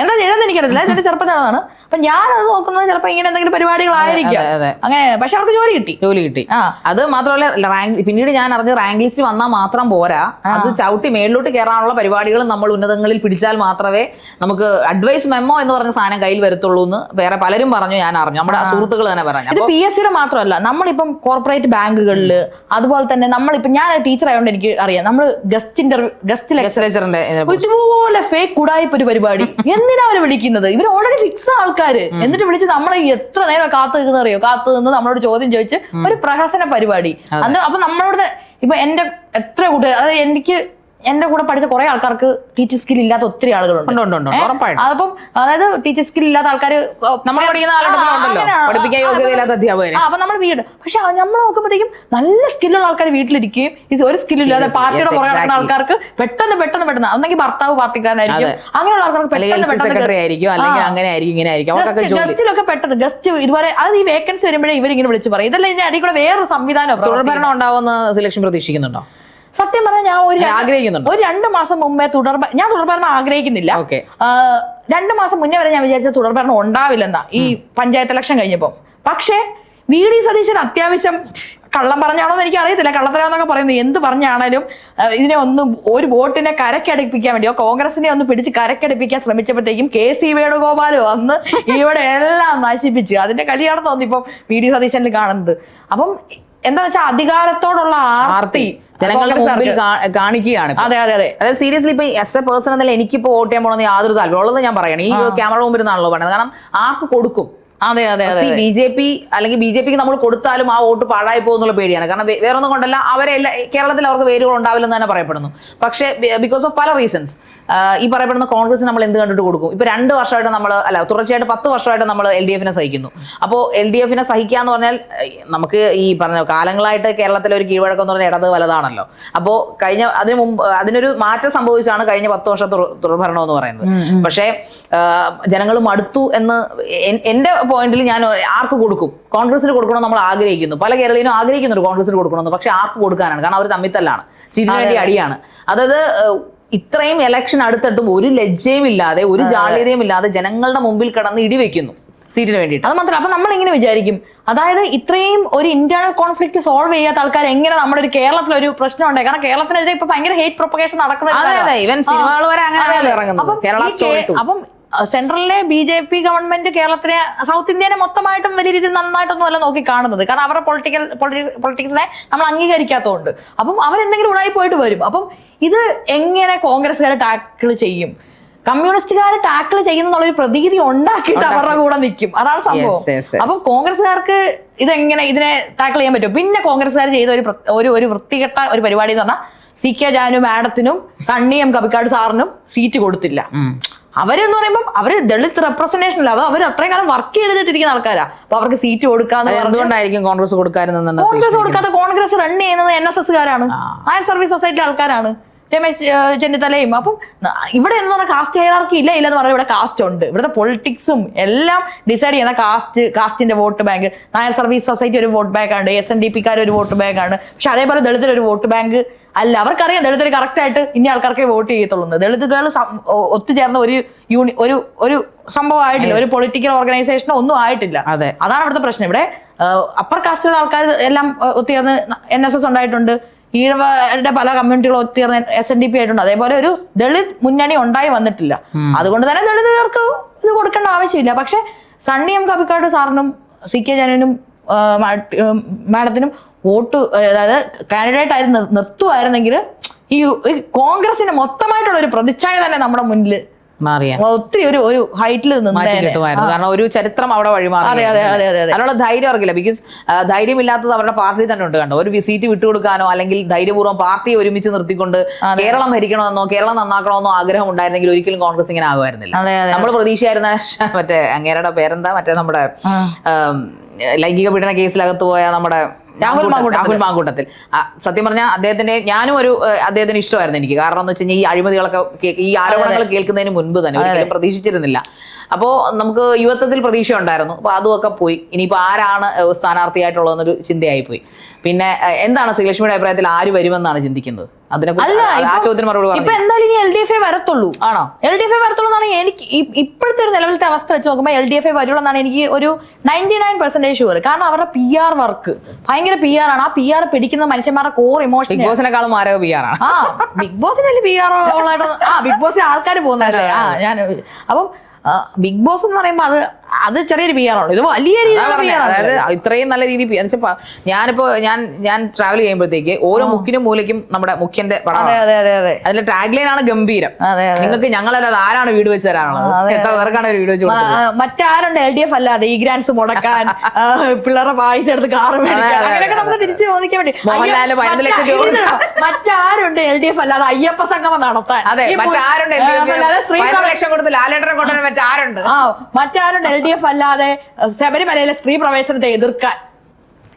എന്താ ചെയ്തെന്ന് എനിക്കറിയില്ല. എന്റെ ചെറുപ്പത്തിലാണ്. അപ്പൊ ഞാനത് നോക്കുന്നത് ചിലപ്പോ ഇങ്ങനെ എന്തെങ്കിലും പരിപാടികളായിരിക്കും അങ്ങനെ. പക്ഷെ അവർക്ക് ജോലി കിട്ടി. അത് മാത്രമല്ല റാങ്ക്, പിന്നീട് ഞാൻ അറിഞ്ഞ റാങ്ക് ലിസ്റ്റ് വന്നാൽ മാത്രം പോരാ, അത് ചവിട്ടി മേളിലോട്ട് കയറാനുള്ള പരിപാടികളും നമ്മൾ ഉന്നതങ്ങളിൽ പിടിച്ചാൽ മാത്രമേ നമുക്ക് അഡ്വൈസ് മെമ്മോ എന്ന് പറഞ്ഞ സാധനം കയ്യിൽ വരത്തുള്ളൂ എന്ന് വേറെ പലരും പറഞ്ഞു, ഞാൻ അറിഞ്ഞു. നമ്മുടെ സുഹൃത്തുക്കൾ തന്നെ പറഞ്ഞു. ഇത് PSCയുടെ മാത്രമല്ല, നമ്മളിപ്പം കോർപ്പറേറ്റ് ബാങ്കുകളിൽ, അതുപോലെ തന്നെ നമ്മളിപ്പം ഞാൻ ടീച്ചർ ആയതുകൊണ്ട് എനിക്ക് അറിയാം, നമ്മൾ ഗസ്റ്റ് ലെക്ചറിന്റെ ഇതുപോലെ ഫേക്ക് കുടായ്പ ഒരു പരിപാടി. എന്തിനാ അവര് വിളിക്കുന്നത്? ഇവർ ഓൾറെഡി ഫിക്സ് ആൾക്കാർ, എന്നിട്ട് വിളിച്ച് നമ്മളെ എത്ര നേരം കാത്തു നിൽക്കുന്ന അറിയോ? കാത്തു നിന്ന് നമ്മളോട് ചോദ്യം ചോദിച്ച് ഒരു പ്രഹസന പരിപാടി. അപ്പൊ നമ്മളോട് ഇപ്പൊ എന്റെ എത്ര കൂട്ടുകാർ, അതായത് എനിക്ക് എന്റെ കൂടെ പഠിച്ച കുറെ ആൾക്കാർക്ക് ടീച്ചർ സ്കിൽ ഇല്ലാത്ത ഒത്തിരി ആളുകളുണ്ട്. അപ്പം അതായത് ടീച്ചർ സ്കിൽ ഇല്ലാത്ത ആൾക്കാർ അപ്പൊ നമ്മുടെ വീട്. പക്ഷെ നമ്മൾ നോക്കുമ്പോഴത്തേക്കും നല്ല സ്കില്ലുള്ള ആൾക്കാർ വീട്ടിലിരിക്കുകയും ഒരു സ്കില്ലില്ലാതെ പാർട്ടിയുടെ പുറകെ നടക്കുന്ന ആൾക്കാർക്ക് പെട്ടെന്ന് ഒന്നെങ്കിൽ ഭർത്താവ് പാർട്ടിക്കാരനായിരിക്കും, അങ്ങനെയുള്ള ആൾക്കാർക്ക് ഗസ്റ്റിലൊക്കെ പെട്ടെന്ന് ഗസ്റ്റ് ഇതുവരെ അത് ഈ വേക്കൻസി വരുമ്പോഴേ ഇവരിങ്ങനെ വിളിച്ച് പറയും. ഇതല്ല ഇതിന്റെ അടിയിൽ കൂടെ വേറൊരു സംവിധാനം തുടർഭരണം ഉണ്ടാവുന്ന സെലക്ഷൻ പ്രതീക്ഷിക്കുന്നുണ്ടോ? സത്യം പറഞ്ഞാൽ ഞാൻ ഒരു 2 മാസം മുമ്പേ ഞാൻ തുടർഭരണം ആഗ്രഹിക്കുന്നില്ല. 2 മാസം മുന്നേ വരെ ഞാൻ വിചാരിച്ച തുടർഭരണം ഉണ്ടാവില്ലെന്നാ ഈ പഞ്ചായത്ത് ഇലക്ഷൻ കഴിഞ്ഞപ്പോ. പക്ഷേ VD സതീശൻ അത്യാവശ്യം കള്ളം പറഞ്ഞാണോ എന്ന് എനിക്ക് അറിയത്തില്ല, കള്ളത്തരാന്നൊക്കെ പറയുന്നു. എന്ത് പറഞ്ഞാണേലും ഇതിനെ ഒന്ന് ഒരു വോട്ടിനെ കരക്കടിപ്പിക്കാൻ വേണ്ടിയോ കോൺഗ്രസിനെ ഒന്ന് പിടിച്ച് കരക്കടിപ്പിക്കാൻ ശ്രമിച്ചപ്പോഴത്തേക്കും KC വേണുഗോപാൽ വന്ന് ഇവിടെ എല്ലാം നശിപ്പിച്ചു. അതിന്റെ കല്യാണം തോന്നി ഇപ്പം VD സതീശനിൽ കാണുന്നത്. അപ്പം എന്താ വെച്ചാൽ അധികാരത്തോടുള്ള ആർത്തി ജനങ്ങളുടെ മുമ്പിൽ കാണിക്കുകയാണ്. അതെ അതായത് സീരിയസ്ലി ഇപ്പൊ എസ് എ പേഴ്സൺ എന്നല്ല എനിക്കിപ്പോ വോട്ട് ചെയ്യാൻ പോകണമെന്ന് യാതൊരു താല്പര്യം ഉള്ളത് ഞാൻ പറയണം. ഈ ക്യാമറ മുമ്പിൽ നിന്നാണല്ലോ പറയുന്നത്. കാരണം ആർക്ക് കൊടുക്കും? BJP അല്ലെങ്കിൽ BJPക്ക് നമ്മൾ കൊടുത്താലും ആ വോട്ട് പാഴായി പോകുന്നുള്ള പേടിയാണ്. കാരണം വേറെ ഒന്നും കൊണ്ടല്ല, കേരളത്തിൽ അവർക്ക് വേരുകൾ ഉണ്ടാവില്ലെന്ന് തന്നെ പറയപ്പെടുന്നു. പക്ഷേ ബിക്കോസ് ഓഫ് പല റീസൺസ് ഈ പറയപ്പെടുന്ന കോൺഗ്രസ് നമ്മൾ എന്ത് കണ്ടിട്ട് കൊടുക്കും? ഇപ്പൊ 2 വർഷമായിട്ട് നമ്മൾ തുടർച്ചയായിട്ട് 10 വർഷമായിട്ട് നമ്മൾ LDFനെ സഹിക്കുന്നു. അപ്പോൾ LDFനെ സഹിക്കാന്ന് പറഞ്ഞാൽ നമുക്ക് ഈ പറഞ്ഞ കാലങ്ങളായിട്ട് കേരളത്തിലെ ഒരു കീഴ്വഴക്കം എന്ന് പറഞ്ഞാൽ ഇടത് വലതാണല്ലോ. അപ്പോൾ അതിനു മുമ്പ് അതിനൊരു മാറ്റം സംഭവിച്ചാണ് കഴിഞ്ഞ 10 വർഷം തുടർഭരണം എന്ന് പറയുന്നത്. പക്ഷേ ജനങ്ങൾ മടുത്തു എന്ന് എന്റെ പോയിന്റിൽ ഞാൻ ആർക്ക് കൊടുക്കും? കോൺഗ്രസിന് കൊടുക്കണമെന്ന് നമ്മൾ ആഗ്രഹിക്കുന്നു. പല കേരളീയനും ആഗ്രഹിക്കുന്നുണ്ട് കോൺഗ്രസിന് കൊടുക്കണമെന്ന്. പക്ഷെ ആർക്ക് കൊടുക്കാനാണ്? കാരണം അവർ തമ്മിത്തല്ലാണ്, സീറ്റിന് വേണ്ടി അടിയാണ്. അതായത് ഇത്രയും ഇലക്ഷൻ അടുത്തിട്ടും ഒരു ലജ്ജയും ഇല്ലാതെ ഒരു ജാള്യതയും ഇല്ലാതെ ജനങ്ങളുടെ മുമ്പിൽ കിടന്ന് ഇടിവെക്കുന്നു. സീറ്റിന് വേണ്ടിയിട്ട്. അത് മാത്രമല്ല, അപ്പൊ നമ്മൾ ഇങ്ങനെ വിചാരിക്കും, അതായത് ഇത്രയും ഒരു ഇന്റേണൽ കോൺഫ്ലിക്ട് സോൾവ് ചെയ്യാത്ത ആൾക്കാർ എങ്ങനെ നമ്മുടെ ഒരു കേരളത്തിലൊരു പ്രശ്നം ഉണ്ടായി? കാരണം കേരളത്തിനെതിരെ ഇപ്പൊ ഭയങ്കര ഹേറ്റ് പ്രൊപ്പഗേഷൻ നടക്കുന്നത്. അപ്പം സെൻട്രലിലെ BJP ഗവൺമെന്റ് കേരളത്തിലെ സൗത്ത് ഇന്ത്യനെ മൊത്തമായിട്ടും വലിയ രീതിയിൽ നന്നായിട്ടൊന്നും അല്ല നോക്കി കാണുന്നത്. കാരണം അവരുടെ പൊളിറ്റിക്സിനെ നമ്മൾ അംഗീകരിക്കാത്തതുകൊണ്ട്. അപ്പം അവരെന്തെങ്കിലും ഉടായി പോയിട്ട് വരും. അപ്പം ഇത് എങ്ങനെ കോൺഗ്രസ്സുകാരെ ടാക്കിൾ ചെയ്യും? കമ്മ്യൂണിസ്റ്റുകാർ ടാക്കിൾ ചെയ്യുന്നുള്ള ഒരു പ്രതീതി ഉണ്ടാക്കിയിട്ട് അവരുടെ കൂടെ നിൽക്കും. അതാണ് സംഭവം. അപ്പം കോൺഗ്രസ്സുകാർക്ക് ഇതെങ്ങനെ ഇതിനെ ടാക്കിൾ ചെയ്യാൻ പറ്റും? പിന്നെ കോൺഗ്രസ്സുകാർ ചെയ്ത ഒരു വൃത്തികെട്ട ഒരു പരിപാടി എന്ന് പറഞ്ഞാൽ CK ജാനു മാഡത്തിനും സണ്ണി എം കബിക്കാട് സാറിനും സീറ്റ് കൊടുത്തില്ല. അവരെന്ന് പറയുമ്പോൾ അവര് ദളിത് റെപ്രസെന്റേഷൻ അല്ല, അവർ അത്രയും കാലം വർക്ക് ചെയ്തിട്ടിരിക്കുന്ന ആൾക്കാരാ. അപ്പൊ അവർക്ക് സീറ്റ് കൊടുക്കാന്ന് എന്തുകൊണ്ടായിരിക്കും കോൺഗ്രസ് കൊടുക്കാതെ? കോൺഗ്രസ് റൺ ചെയ്യുന്നത് NSSകാരാണ്, നായർ സർവീസ് സൊസൈറ്റി ആൾക്കാരാണ്, രമേശ് ചെന്നിത്തലയും. അപ്പം ഇവിടെ എന്ന് പറഞ്ഞാൽ കാസ്റ്റ് ഹൈറാർക്കി ഇല്ലെന്ന് പറഞ്ഞാൽ ഇവിടെ കാസ്റ്റ് ഉണ്ട്. ഇവിടുത്തെ പൊളിറ്റിക്സും എല്ലാം ഡിസൈഡ് ചെയ്യുന്ന കാസ്റ്റിന്റെ vote bank. Nair service society ഒരു വോട്ട് ബാങ്ക് ആണ്, SNDPക്കാർ ഒരു വോട്ട് ബാങ്ക് ആണ്. പക്ഷെ അതേപോലെ ദളിതർ ഒരു വോട്ട് ബാങ്ക് അല്ല. അവർക്കറിയാം ദളിതർ കറക്റ്റ് ആയിട്ട് ഇനി ആൾക്കാർക്ക് വോട്ട് ചെയ്യത്തുള്ളൂ. ദളിതുകൾ ഒത്തുചേർന്ന ഒരു സംഭവമായിട്ടില്ല, ഒരു പൊളിറ്റിക്കൽ ഓർഗനൈസേഷനോ ഒന്നും ആയിട്ടില്ല. അതാണ് ഇവിടുത്തെ പ്രശ്നം. ഇവിടെ അപ്പർ കാസ്റ്റുള്ള ആൾക്കാർ എല്ലാം ഒത്തുചേർന്ന് NSS ഉണ്ടായിട്ടുണ്ട്, ഈഴവരുടെ പല കമ്മ്യൂണിറ്റികളും ഒത്തുചേർന്ന് SNDP ആയിട്ടുണ്ട്. അതേപോലെ ഒരു ദളിത് മുന്നണി ഉണ്ടായി വന്നിട്ടില്ല. അതുകൊണ്ട് തന്നെ ദളിതർക്ക് ഇത് കൊടുക്കേണ്ട ആവശ്യമില്ല. പക്ഷെ സണ്ണി എം കബിക്കാട് സാറിനും CK ജാനുവിനും മാഡത്തിനും വോട്ട്, അതായത് കാൻഡിഡേറ്റ് ആയി നിർത്തുമായിരുന്നെങ്കിൽ ഈ കോൺഗ്രസിന്റെ മൊത്തമായിട്ടുള്ള ഒരു പ്രതിച്ഛായ തന്നെ നമ്മുടെ മുന്നിൽ മാറിയ ഒത്തിരി ഒരു ഹൈറ്റിൽ കിട്ടുമായിരുന്നു. കാരണം ഒരു ചരിത്രം അവിടെ വഴിമാറി. അതിനുള്ള ധൈര്യം അവർക്കില്ല. ബിക്കോസ് ധൈര്യമില്ലാത്തത് അവരുടെ പാർട്ടി തന്നെ ഉണ്ട്. കണ്ടോ, ഒരു സീറ്റ് വിട്ടുകൊടുക്കാനോ അല്ലെങ്കിൽ ധൈര്യപൂർവ്വം പാർട്ടിയെ ഒരുമിച്ച് നിർത്തിക്കൊണ്ട് കേരളം ഭരിക്കണമെന്നോ കേരളം നന്നാക്കണമെന്നോ ആഗ്രഹം ഉണ്ടായിരുന്നെങ്കിൽ ഒരിക്കലും കോൺഗ്രസ് ഇങ്ങനെ ആകുമായിരുന്നില്ല. നമ്മൾ പ്രതീക്ഷയായിരുന്ന മറ്റേ അങ്ങേരുടെ പേരെന്താ, മറ്റേ നമ്മുടെ ലൈംഗിക പീഡന കേസിലകത്ത് പോയ നമ്മുടെ രാഹുൽ മാങ്കൂട്ടത്തിൽ. സത്യം പറഞ്ഞാൽ ഞാനും അദ്ദേഹത്തിന് ഇഷ്ടമായിരുന്നു എനിക്ക്. കാരണം എന്ന് വെച്ച് കഴിഞ്ഞാൽ ഈ അഴിമതികളൊക്കെ, ഈ ആരോപണങ്ങൾ കേൾക്കുന്നതിന് മുൻപ് തന്നെ ഒരിക്കലും പ്രതീക്ഷിച്ചിരുന്നില്ല. അപ്പോൾ നമുക്ക് യുവത്വത്തിൽ പ്രതീക്ഷ ഉണ്ടായിരുന്നു. അപ്പോൾ അതുമൊക്കെ പോയി. ഇനിയിപ്പോൾ ആരാണ് സ്ഥാനാർത്ഥിയായിട്ടുള്ളതെന്നൊരു ചിന്തയായിപ്പോയി. പിന്നെ എന്താണ് ശ്രീലക്ഷ്മിയുടെ അഭിപ്രായത്തിൽ ആര് വരുമെന്നാണ് ചിന്തിക്കുന്നത്? അതിനെക്കുറിച്ച് ആ ചോദ്യത്തിന് മറുപടി പറഞ്ഞു. ഇപ്പൊ എന്തായാലും ഇനി LDF വരത്തുള്ളൂ. ആണോ? LDF വരത്തുള്ളൂ എന്നാണ് എനിക്ക് ഇപ്പോഴത്തെ ഒരു നിലവിലത്തെ അവസ്ഥ വെച്ച് നോക്കുമ്പോൾ LDF വരുള്ളൂ എന്നാണ് എനിക്ക് ഒരു 99% ഷുവർ. കാരണം അവരുടെ PR വർക്ക് ഭയങ്കര PR ആണ്. ആ PR പിടിക്കുന്ന മനുഷ്യന്മാരുടെ കോർ ഇമോഷൻ ബിഗ് ബോസിനെക്കാളും മാരക PR ആണ്. ബിഗ് ബോസിന് വലിയ PR ഉള്ളതായിട്ട് ബിഗ് ബോസിൽ ആൾക്കാർ പോകുന്നതല്ലേ. ഞാൻ അപ്പം ബിഗ് ബോസ് എന്ന് പറയുമ്പോൾ അത് ചെറിയൊരു PR ആണ്. ഇത് വലിയ അതായത് ഇത്രയും നല്ല രീതി ഞാൻ ട്രാവൽ ചെയ്യുമ്പോഴത്തേക്ക് ഓരോ മുക്കിനും മൂലയ്ക്കും നമ്മുടെ മുഖ്യന്റെ പടം. അതിന്റെ ടാഗ് ലൈൻ ആണ് ഗംഭീരം. നിങ്ങൾക്ക് ഞങ്ങളല്ലാതെ ആരാണ് വീട് വെച്ച് തരാനുള്ളത്? എത്ര പേർക്കാണ് വീട് വെച്ച് കൊടുത്തത്? മറ്റാരുണ്ട് LDF അല്ലാതെ ഈ ഗ്രാൻസ് മുടക്കാൻ, പിള്ളേരെ വായിച്ചെടുത്ത് കാറ് അങ്ങനെയൊക്കെ നമുക്ക് തിരിച്ചു ചോദിക്കാൻ വേണ്ടി മോഹൻലാല് 15 ലക്ഷം രൂപ. മറ്റാരുണ്ട് LDF അല്ലാതെ അയ്യപ്പ സംഗമം നടത്താൻ? അതെ, മറ്റാരുണ്ട് 15 ലക്ഷം കൊടുത്ത് ലാലേട്ടനെ കൊണ്ടുവരാൻ മറ്റാരുണ്ട്? മറ്റാരുണ്ട് LDF അല്ലാതെ ശബരിമലയിലെ സ്ത്രീ പ്രവേശനത്തെ എതിർക്കാൻ?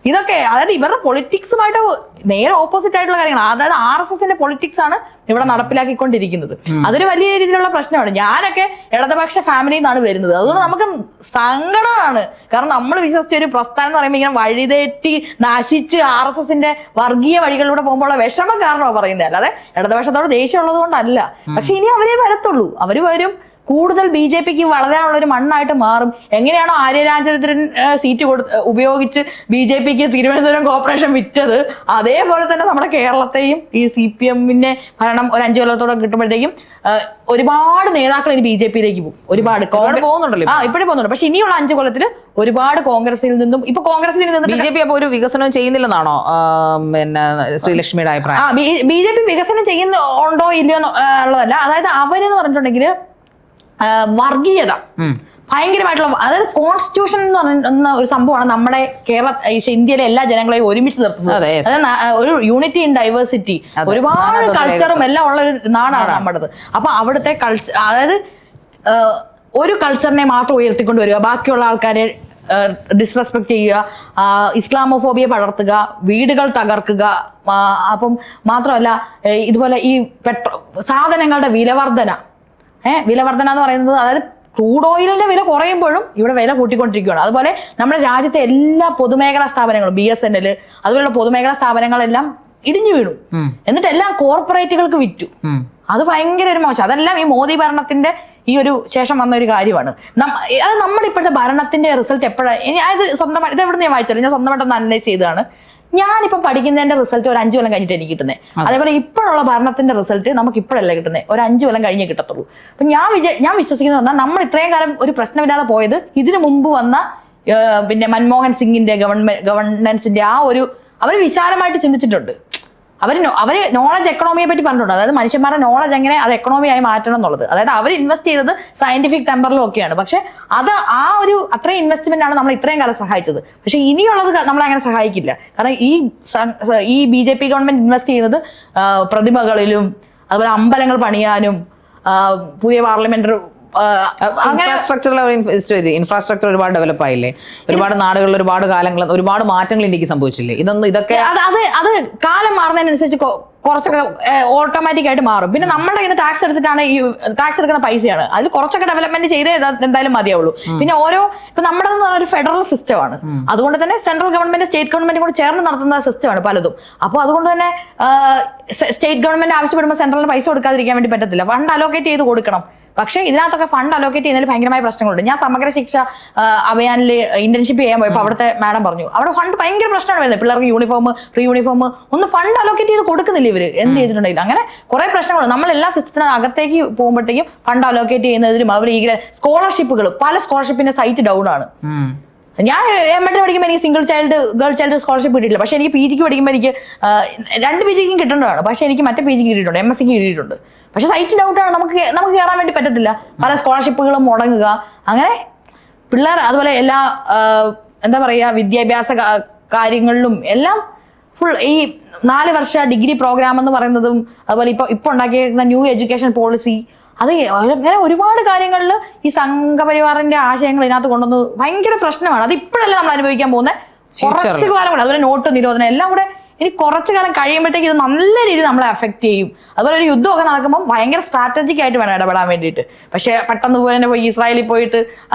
ഇതൊക്കെ അതായത് ഇവരുടെ പൊളിറ്റിക്സുമായിട്ട് നേരെ ഓപ്പോസിറ്റ് ആയിട്ടുള്ള കാര്യങ്ങൾ. അതായത് RSSന്റെ പൊളിറ്റിക്സ് ആണ് ഇവിടെ നടപ്പിലാക്കിക്കൊണ്ടിരിക്കുന്നത്. അതൊരു വലിയ രീതിയിലുള്ള പ്രശ്നമാണ്. ഞാനൊക്കെ ഇടതുപക്ഷ ഫാമിലിയിൽ നിന്നാണ് വരുന്നത്. അതുകൊണ്ട് നമുക്ക് സങ്കടമാണ്. കാരണം നമ്മൾ വിശ്വസിച്ച ഒരു പ്രസ്ഥാനം എന്ന് പറയുമ്പോൾ ഇങ്ങനെ വഴിതെറ്റി നശിച്ച് RSSന്റെ വർഗീയ വഴികളിലൂടെ പോകുമ്പോൾ വിഷമം കാരണമാണ് പറയുന്നത്. അല്ലാതെ ഇടതുപക്ഷത്തോട് ദേഷ്യം ഉള്ളത് കൊണ്ടല്ല. പക്ഷെ ഇനി അവരേ വരത്തുള്ളൂ. അവര് വരും, കൂടുതൽ BJPക്ക് വളരാനുള്ള ഒരു മണ്ണായിട്ട് മാറും. എങ്ങനെയാണോ ആര്യ രാജേന്ദ്രൻ സീറ്റ് ഉപയോഗിച്ച് BJPക്ക് തിരുവനന്തപുരം കോർപ്പറേഷൻ വിറ്റത്, അതേപോലെ തന്നെ നമ്മുടെ കേരളത്തെയും ഈ CPMന്റെ ഭരണം ഒരു 5 കൊല്ലത്തോടെ കിട്ടുമ്പോഴത്തേക്കും ഒരുപാട് നേതാക്കൾ ഇനി BJPയിലേക്ക് പോകും. ഒരുപാട് പോകുന്നുണ്ടല്ലോ, ഇപ്പോഴും പോകുന്നുണ്ട്. പക്ഷെ ഇനിയുള്ള 5 കൊല്ലത്തിൽ ഒരുപാട് കോൺഗ്രസിൽ നിന്നും ഇപ്പൊ കോൺഗ്രസിൽ നിന്ന് BJP അപ്പൊ ഒരു വികസനം ചെയ്യുന്നില്ലെന്നാണോ പിന്നെ ശ്രീലക്ഷ്മിയുടെ അഭിപ്രായം? BJP വികസനം ചെയ്യുന്നുണ്ടോ ഇല്ലയോ ഉള്ളതല്ല. അതായത് അവരെന്ന് പറഞ്ഞിട്ടുണ്ടെങ്കിൽ വർഗീയത ഭയങ്കരമായിട്ടുള്ള, അതായത് കോൺസ്റ്റിറ്റ്യൂഷൻ എന്ന് പറയുന്ന ഒരു സംഭവമാണ് നമ്മുടെ ഇന്ത്യയിലെ എല്ലാ ജനങ്ങളെയും ഒരുമിച്ച് നിർത്തുന്നത്. അതായത് ഒരു യൂണിറ്റി ഇൻ ഡൈവേഴ്സിറ്റി, ഒരുപാട് കൾച്ചറും എല്ലാം ഉള്ള ഒരു നാടാണ് നമ്മുടേത്. അപ്പൊ അവിടുത്തെ കൾച്ചർ, അതായത് ഒരു കൾച്ചറിനെ മാത്രം ഉയർത്തിക്കൊണ്ട് വരിക, ബാക്കിയുള്ള ആൾക്കാരെ ഡിസ്റെസ്പെക്ട് ചെയ്യുക, ഇസ്ലാമോഫോബിയ പടർത്തുക, വീടുകൾ തകർക്കുക. അപ്പം മാത്രമല്ല ഇതുപോലെ ഈ സാധനങ്ങളുടെ വിലവർധന എന്ന് പറയുന്നത്, അതായത് ക്രൂഡ് ഓയിലിന്റെ വില കുറയുമ്പോഴും ഇവിടെ വില കൂട്ടിക്കൊണ്ടിരിക്കുകയാണ്. അതുപോലെ നമ്മുടെ രാജ്യത്തെ എല്ലാ പൊതുമേഖലാ സ്ഥാപനങ്ങളും BSNL അതുപോലുള്ള പൊതുമേഖലാ സ്ഥാപനങ്ങളെല്ലാം ഇടിഞ്ഞു വീണു. എന്നിട്ട് എല്ലാം കോർപ്പറേറ്റുകൾക്ക് വിറ്റു. അത് ഭയങ്കര ഒരു മോശം. അതെല്ലാം ഈ മോദി ഭരണത്തിന്റെ ഈ ഒരു ശേഷം വന്ന ഒരു കാര്യമാണ്. അത് നമ്മുടെ ഇപ്പോഴത്തെ ഭരണത്തിന്റെ റിസൾട്ട് എപ്പോഴാണ്, അത് സ്വന്തമായിട്ട് ഇത് എവിടെ ഞാൻ വായിച്ചല്ലോ, ഞാൻ സ്വന്തമായിട്ടൊന്ന് അനലൈസ് ചെയ്തതാണ്. ഞാനിപ്പോൾ പഠിക്കുന്നതിന്റെ റിസൾട്ട് ഒരു 5 കൊല്ലം കഴിഞ്ഞിട്ട് എനിക്ക് കിട്ടുന്നത്. അതേപോലെ ഇപ്പോഴുള്ള ഭരണത്തിന്റെ റിസൾട്ട് നമുക്ക് ഇപ്പോഴല്ല കിട്ടുന്നത്, ഒരു 5 കൊല്ലം കഴിഞ്ഞേ കിട്ടത്തുള്ളൂ. അപ്പൊ ഞാൻ വിശ്വസിക്കുന്നത് പറഞ്ഞാൽ നമ്മൾ ഇത്രയും കാലം ഒരു പ്രശ്നമില്ലാതെ പോയത് ഇതിനു മുമ്പ് വന്ന പിന്നെ മൻമോഹൻ സിംഗിന്റെ ഗവർണൻസിന്റെ ആ ഒരു അവർ വിശാലമായിട്ട് ചിന്തിച്ചിട്ടുണ്ട്. അവര് നോളജ് എക്കണോമിയെ പറ്റി പറഞ്ഞിട്ടുണ്ട്. അതായത് മനുഷ്യന്മാരുടെ നോളജ് എങ്ങനെ അത് എക്കണോമിയായി മാറ്റണം എന്നുള്ളത്. അതായത് അവർ ഇൻവെസ്റ്റ് ചെയ്തത് സയന്റിഫിക് ടെമ്പറിലും ഒക്കെയാണ്. പക്ഷെ അത് ആ ഒരു അത്രയും ഇൻവെസ്റ്റ്മെന്റ് ആണ് നമ്മൾ ഇത്രയും കാലം സഹായിച്ചത്. പക്ഷെ ഇനിയുള്ളത് നമ്മളെ അങ്ങനെ സഹായിക്കില്ല. കാരണം ഈ BJP ഗവൺമെന്റ് ഇൻവെസ്റ്റ് ചെയ്യുന്നത് പ്രതിമകളിലും അതുപോലെ അമ്പലങ്ങൾ പണിയാനും പുതിയ പാർലമെന്റ് ഇൻഫ്രാസ്ട്രക്ചർ ഒരുപാട് ഡെവലപ്പ് ആയില്ലേ, ഒരുപാട് നാടുകളിൽ ഒരുപാട് കാലങ്ങൾ ഒരുപാട് മാറ്റങ്ങൾ ഇന്ത്യക്ക് സംഭവിച്ചില്ലേ. ഇതൊക്കെ അത് കാലം മാറുന്നതിനനുസരിച്ച് കുറച്ചൊക്കെ ഓട്ടോമാറ്റിക് ആയിട്ട് മാറും. പിന്നെ നമ്മുടെ കയ്യിൽ നിന്ന് ടാക്സ് എടുത്തിട്ടാണ് ഈ ടാക്സ് എടുക്കുന്ന പൈസയാണ്, അതിൽ കുറച്ചൊക്കെ ഡെവലപ്മെന്റ് ചെയ്തേ എന്തായാലും മതിയാവുള്ളൂ. പിന്നെ ഇപ്പൊ നമ്മുടെ ഒരു ഫെഡറൽ സിസ്റ്റമാണ്. അതുകൊണ്ട് തന്നെ സെൻട്രൽ ഗവൺമെന്റ് സ്റ്റേറ്റ് ഗവൺമെന്റും കൂടി ചേർന്ന് നടത്തുന്ന സിസ്റ്റമാണ് പലതും. അപ്പോൾ അതുകൊണ്ട് തന്നെ സ്റ്റേറ്റ് ഗവൺമെന്റ് ആവശ്യപ്പെടുമ്പോൾ സെൻട്രലിന് പൈസ കൊടുക്കാതിരിക്കാൻ വേണ്ടി പറ്റത്തില്ല, ഫണ്ട് അലോക്കേറ്റ് ചെയ്ത് കൊടുക്കണം. പക്ഷേ ഇതിനകത്തൊക്കെ ഫണ്ട് അലോക്കേറ്റ് ചെയ്യുന്നതിൽ ഭയങ്കരമായ പ്രശ്നങ്ങളുണ്ട്. ഞാൻ സമഗ്ര ശിക്ഷ അഭിയാനിൽ ഇന്റേൺഷിപ്പ് ചെയ്യാൻ പോയപ്പോൾ അവിടുത്തെ മാഡം പറഞ്ഞു അവിടെ ഫണ്ട് ഭയങ്കര പ്രശ്നമാണ് വരുന്നത്. പിള്ളേർക്ക് യൂണിഫോം, ഫ്രീ യൂണിഫോം ഒന്നും ഫണ്ട് അലോക്കേറ്റ് ചെയ്ത് കൊടുക്കുന്നില്ല ഇവര്, എന്ത് ചെയ്തിട്ടുണ്ടെങ്കിലും. അങ്ങനെ കുറെ പ്രശ്നങ്ങളുണ്ട്. നമ്മൾ എല്ലാ സിസ്റ്റത്തിന് അകത്തേക്ക് പോകുമ്പോഴത്തേക്കും ഫണ്ട് അലോക്കേറ്റ് ചെയ്യുന്നതിലും അവർ ഈ സ്കോളർഷിപ്പുകൾ, പല സ്കോളർഷിപ്പിന്റെ സൈറ്റ് ഡൗൺ ആണ്. ഞാൻ MA പഠിക്കുമ്പോൾ എനിക്ക് ഗേൾ ചൈൽഡ് സ്കോളർഷിപ്പ് കിട്ടിയിട്ടില്ല. പക്ഷെ എനിക്ക് PGക്ക് പഠിക്കുമ്പോൾ എനിക്ക് 2 PGക്കും കിട്ടേണ്ടതാണ്. പക്ഷെ എനിക്ക് മറ്റേ PGക്ക് കിട്ടിയിട്ടുണ്ട്, MSCക്ക് കിട്ടിയിട്ടുണ്ട്. പക്ഷെ സൈറ്റ് ഡൗട്ടാണ്, നമുക്ക് കയറാൻ വേണ്ടി പറ്റത്തില്ല. പല സ്കോളർഷിപ്പുകളും മുടങ്ങുക. അങ്ങനെ പിള്ളേർ അതുപോലെ എല്ലാ എന്താ പറയുക വിദ്യാഭ്യാസ കാര്യങ്ങളിലും എല്ലാം ഫുൾ ഈ 4 വർഷ ഡിഗ്രി പ്രോഗ്രാം എന്ന് പറയുന്നതും അതുപോലെ ഇപ്പൊ ഉണ്ടാക്കിയിരിക്കുന്ന ന്യൂ എഡ്യൂക്കേഷൻ പോളിസി, അത് അങ്ങനെ ഒരുപാട് കാര്യങ്ങളിൽ ഈ സംഘപരിവാറിന്റെ ആശയങ്ങൾ ഇതിനകത്ത് കൊണ്ടുവന്ന് ഭയങ്കര പ്രശ്നമാണ്. അത് ഇപ്പോഴല്ല നമ്മൾ അനുഭവിക്കാൻ പോകുന്നത്, കുറച്ച് കാലം കൂടെ. അതുപോലെ നോട്ട് നിരോധനം എല്ലാം കൂടെ ഇനി കുറച്ചു കാലം കഴിയുമ്പോഴത്തേക്ക് ഇത് നല്ല രീതിയിൽ നമ്മളെ അഫക്ട് ചെയ്യും. അതുപോലെ ഒരു യുദ്ധമൊക്കെ നടക്കുമ്പോൾ ഭയങ്കര സ്ട്രാറ്റജിക് ആയിട്ട് വേണം ഇടപെടാൻ വേണ്ടിയിട്ട്. പക്ഷെ പെട്ടെന്ന് പോയി ഇസ്രായേലിൽ പോയിട്ട്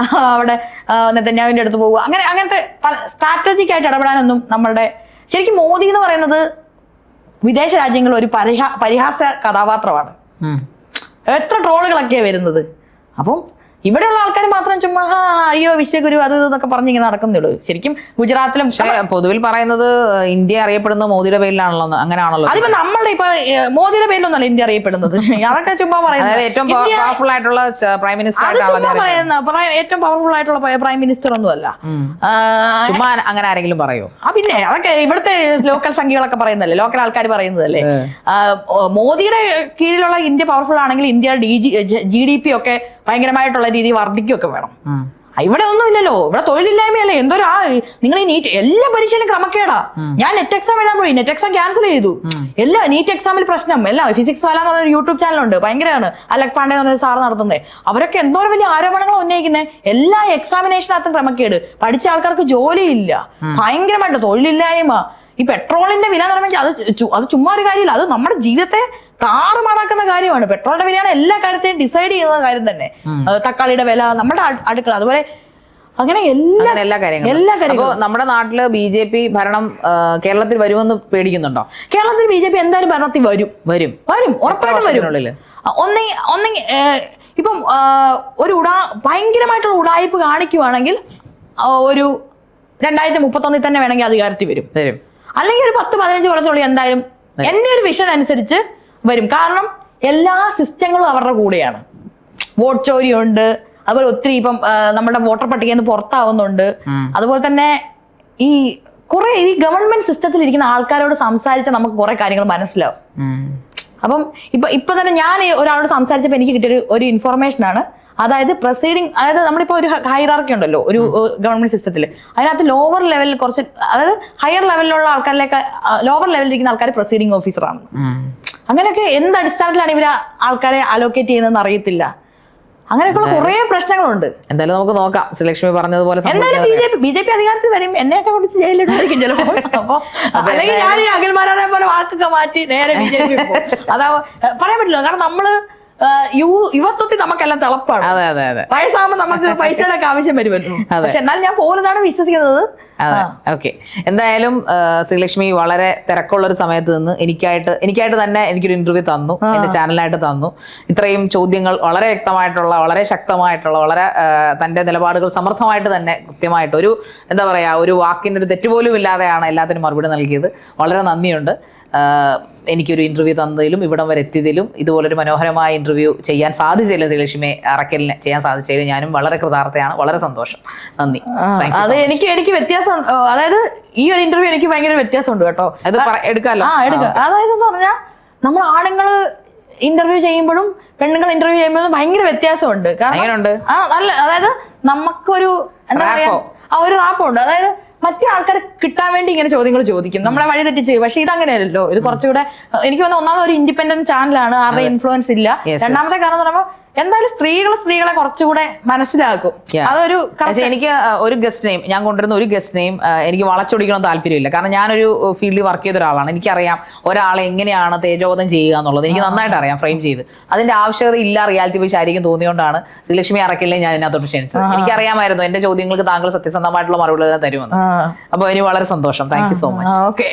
അവിടെ നെതന്യാഹുവിന്റെ അടുത്ത് പോകുക, അങ്ങനത്തെ സ്ട്രാറ്റജിക് ആയിട്ട് ഇടപെടാനൊന്നും നമ്മളുടെ ശരിക്കും മോദി എന്ന് പറയുന്നത് വിദേശ രാജ്യങ്ങളിൽ ഒരു പരിഹാസ കഥാപാത്രമാണ്. എത്ര ട്രോളുകളൊക്കെയാണ് വരുന്നത്. അപ്പം ഇവിടെയുള്ള ആൾക്കാർ മാത്രം ചുമ്മാ അയ്യോ വിശ്വഗുരു അത് എന്നൊക്കെ പറഞ്ഞിങ്ങനെ നടക്കുന്നുള്ളൂ. ശരിക്കും ഗുജറാത്തിലും പൊതുവിൽ പറയുന്നത് ഇന്ത്യ അറിയപ്പെടുന്നത് മോദിയുടെ പേരിലാണല്ലോ, അങ്ങനെയാണല്ലോ. അതിപ്പോ നമ്മളുടെ ഇപ്പൊ മോദിയുടെ പേരിലൊന്നല്ല ഇന്ത്യ അറിയപ്പെടുന്നത്, അതൊക്കെ ചുമ്മാ പറയുന്നത്. ഏറ്റവും പവർഫുൾ ആയിട്ടുള്ള പ്രൈം മിനിസ്റ്റർ, ഏറ്റവും പവർഫുൾ ആയിട്ടുള്ള പ്രൈം മിനിസ്റ്റർ ഒന്നുമല്ല. ചുമ്മാ അങ്ങനെ ആരെങ്കിലും പറയോ? പിന്നെ അതൊക്കെ ഇവിടുത്തെ ലോക്കൽ സംഖ്യകളൊക്കെ പറയുന്നതല്ലേ, ലോക്കൽ ആൾക്കാർ പറയുന്നതല്ലേ. മോദിയുടെ കീഴിലുള്ള ഇന്ത്യ പവർഫുൾ ആണെങ്കിൽ ഇന്ത്യയുടെ GDP ഒക്കെ ഭയങ്കരമായിട്ടുള്ള രീതി വർദ്ധിക്കുകയൊക്കെ വേണം. ഇവിടെ ഒന്നും ഇല്ലല്ലോ, ഇവിടെ തൊഴിലില്ലായ്മയല്ലേ. നിങ്ങൾ ഈ നീറ്റ് എല്ലാ പരീക്ഷയിലും ക്രമക്കേടാ. ഞാൻ നെറ്റ് എക്സാം എഴുതാൻ പോയി, നെറ്റ് എക്സാം ക്യാൻസൽ ചെയ്തു. എല്ലാ നീറ്റ് എക്സാമിൽ പ്രശ്നം. എല്ലാം ഫിസിക്സ് വാല എന്നൊരു യൂട്യൂബ് ചാനലുണ്ട്, ഭയങ്കരമാണ്. അലക് പാണ്ഡെ എന്നൊരു സാർ നടത്തുന്നത്. അവരൊക്കെ എന്തോരം വലിയ ആരോപണങ്ങൾ ഉന്നയിക്കുന്നത്. എല്ലാ എക്സാമിനേഷനകത്തും ക്രമക്കേട്, പഠിച്ച ആൾക്കാർക്ക് ജോലിയില്ല, ഭയങ്കരമായിട്ട് തൊഴിലില്ലായ്മ. ഈ പെട്രോളിന്റെ വില എന്ന് പറഞ്ഞാൽ അത് ചുമ്മാ ഒരു കാര്യമില്ല, അത് നമ്മുടെ ജീവിതത്തെ താറുമാറാക്കുന്ന കാര്യമാണ്. പെട്രോളിന്റെ വിലയാണ് എല്ലാ കാര്യത്തെയും ഡിസൈഡ് ചെയ്യുന്ന കാര്യം തന്നെ. തക്കാളിയുടെ വില, നമ്മുടെ അടുക്കള, അതുപോലെ അങ്ങനെ എല്ലാ കാര്യങ്ങളും. നമ്മുടെ നാട്ടില് BJP ഭരണം കേരളത്തിൽ വരുമെന്ന് പേടിക്കുന്നുണ്ടോ? കേരളത്തിൽ BJP എന്തായാലും ഭരണത്തിൽ വരും ഉറപ്പായിട്ടും വരും. ഇപ്പം ഒരു ഭയങ്കരമായിട്ടുള്ള ഉടായ്പ് കാണിക്കുവാണെങ്കിൽ ഒരു 2031 തന്നെ വേണമെങ്കിൽ അധികാരത്തിൽ വരും. അല്ലെങ്കിൽ ഒരു 10-15 കൊല്ലത്തിനുള്ളിൽ എന്തായാലും എന്റെ ഒരു വിഷൻ അനുസരിച്ച് വരും. കാരണം എല്ലാ സിസ്റ്റങ്ങളും അവരുടെ കൂടെയാണ്. വോട്ട് ചോരിയുണ്ട്, അതുപോലെ ഒത്തിരി ഇപ്പം നമ്മുടെ വോട്ടർ പട്ടികയിൽ നിന്ന് പുറത്താവുന്നുണ്ട്. അതുപോലെ തന്നെ ഈ ഗവൺമെന്റ് സിസ്റ്റത്തിൽ ഇരിക്കുന്ന ആൾക്കാരോട് സംസാരിച്ചാൽ നമുക്ക് കുറെ കാര്യങ്ങൾ മനസ്സിലാവും. അപ്പം ഇപ്പൊ തന്നെ ഞാൻ ഒരാളോട് സംസാരിച്ചപ്പോൾ എനിക്ക് കിട്ടിയ ഒരു ഇൻഫർമേഷൻ ആണ്. അതായത് അതായത് നമ്മളിപ്പോ ഒരു ഹൈറാർക്കി ഉണ്ടല്ലോ ഒരു ഗവൺമെന്റ് സിസ്റ്റത്തിൽ, അതിനകത്ത് ലോവർ ലെവലിൽ കുറച്ച്, അതായത് ഹയർ ലെവലിലുള്ള ആൾക്കാരിലേക്ക് ലോവർ ലെവലിൽ ഇരിക്കുന്ന ആൾക്കാർ പ്രൊസീഡിംഗ് ഓഫീസറാണ്. അങ്ങനെയൊക്കെ എന്ത് അടിസ്ഥാനത്തിലാണ് ഇവർ ആൾക്കാരെ അലോക്കേറ്റ് ചെയ്യുന്നതെന്ന് അറിയത്തില്ല. അങ്ങനെയൊക്കെയുള്ള കുറെ പ്രശ്നങ്ങളുണ്ട്. എന്തായാലും നമുക്ക് നോക്കാം. ശ്രീലക്ഷ്മി പറഞ്ഞതുപോലെ എന്തായാലും BJP അധികാരത്തിൽ വരും. എന്നെയൊക്കെ പിടിച്ച് ജയിലിട്ടായിരിക്കും ചിലപ്പോ. അപ്പൊ അല്ലെങ്കിൽ ഞാൻ അഖിൽമാരെ പോലെ വാക്കൊക്കെ മാറ്റി നേരെ BJP പോകും. അതാ പറയാൻ പറ്റില്ല. കാരണം നമ്മള് യുവത്വത്തിൽ നമുക്കെല്ലാം തിളപ്പാണ്. അതെ അതെ അതെ. വയസ്സാകുമ്പോൾ നമുക്ക് പൈസയുടെ ഒക്കെ ആവശ്യം വരുമല്ലോ. പക്ഷെ എന്നാൽ ഞാൻ പോകുന്നതാണ് വിശ്വസിക്കുന്നത്. അതെ, ഓക്കെ. എന്തായാലും ശ്രീലക്ഷ്മി വളരെ തിരക്കുള്ള ഒരു സമയത്ത് നിന്ന് എനിക്കായിട്ട് തന്നെ എനിക്കൊരു ഇന്റർവ്യൂ തന്നു, എന്റെ ചാനലിനായിട്ട് തന്നു. ഇത്രയും ചോദ്യങ്ങൾ വളരെ വ്യക്തമായിട്ടുള്ള, വളരെ ശക്തമായിട്ടുള്ള, വളരെ തന്റെ നിലപാടുകൾ സമർത്ഥമായിട്ട് തന്നെ കൃത്യമായിട്ട് ഒരു എന്താ പറയാ, ഒരു വാക്കിന്റെ ഒരു തെറ്റുപോലും ഇല്ലാതെയാണ് എല്ലാത്തിനും മറുപടി നൽകിയത്. വളരെ നന്ദിയുണ്ട്. എനിക്കൊരു ഇന്റർവ്യൂ തന്നതിലും ഇവിടം വരെ എത്തിയതിലും ഇതുപോലൊരു മനോഹരമായ ഇന്റർവ്യൂ ചെയ്യാൻ സാധിച്ചില്ല, ശ്രീലക്ഷ്മി അറക്കലിനെ ചെയ്യാൻ സാധിച്ചതിലും ഞാനും വളരെ കൃതാർത്ഥയാണ്. വളരെ സന്തോഷം. നന്ദി. അത് എനിക്ക് വ്യത്യാസം, അതായത് ഈ ഒരു ഇന്റർവ്യൂ എനിക്ക് ഭയങ്കര വ്യത്യാസമുണ്ട് കേട്ടോ. അത് എടുക്കാമല്ലോ. അതായത് എന്ന് പറഞ്ഞാൽ നമ്മൾ ആണുങ്ങള് ഇന്റർവ്യൂ ചെയ്യുമ്പോഴും പെണ്ണുങ്ങൾ ഇന്റർവ്യൂ ചെയ്യുമ്പോഴും ഭയങ്കര വ്യത്യാസമുണ്ട്. കാരണം നല്ല, അതായത് നമുക്കൊരു എന്താ പറയാ, ഒരു റാപ്പുണ്ട്. അതായത് മറ്റേ ആൾക്കാർ കിട്ടാൻ വേണ്ടി ഇങ്ങനെ ചോദ്യങ്ങൾ ചോദിക്കും, നമ്മളെ വഴി തെറ്റിച്ച്. പക്ഷെ ഇതങ്ങനെയല്ലോ, ഇത് കുറച്ചുകൂടെ എനിക്ക് തോന്നുന്നു ഒന്നാമത് ഒരു ഇൻഡിപെൻഡന്റ് ചാനലാണ്, ആരുടെ ഇൻഫ്ലുവൻസ് ഇല്ല. രണ്ടാമത്തെ കാരണം എന്ന് പറയുമ്പോൾ എന്തായാലും സ്ത്രീകളെ കുറച്ചുകൂടെ മനസ്സിലാക്കും. അതൊരു എനിക്ക് ഒരു ഗസ്റ്റ് നെയിം ഞാൻ കൊണ്ടുവരുന്ന ഒരു ഗസ്റ്റ് നെയിം എനിക്ക് വളച്ചൊടിക്കണം താല്പര്യമില്ല. കാരണം ഞാനൊരു ഫീൽഡിൽ വർക്ക് ചെയ്ത ഒരാളാണ്. എനിക്കറിയാം ഒരാളെ എങ്ങനെയാണ് തേജോവധം ചെയ്യുക എന്നുള്ളത്. എനിക്ക് നന്നായിട്ട് അറിയാം ഫ്രെയിം ചെയ്ത്. അതിന്റെ ആവശ്യകത ഇല്ല റിയാലിറ്റി ബേസ് ആയിരിക്കും തോന്നിയോണ്ടാണ് ശ്രീലക്ഷ്മി അറക്കലിനെ ഞാൻ ഇതിനകത്തോട്ട് ക്ഷണിച്ചത്. എനിക്കറിയാമായിരുന്നു എന്റെ ചോദ്യങ്ങൾക്ക് താങ്കൾ സത്യസന്ധമായിട്ടുള്ള മറുപടി തരുമെന്ന്. അപ്പൊ എനിക്ക് വളരെ സന്തോഷം. Thank you so much. Okay.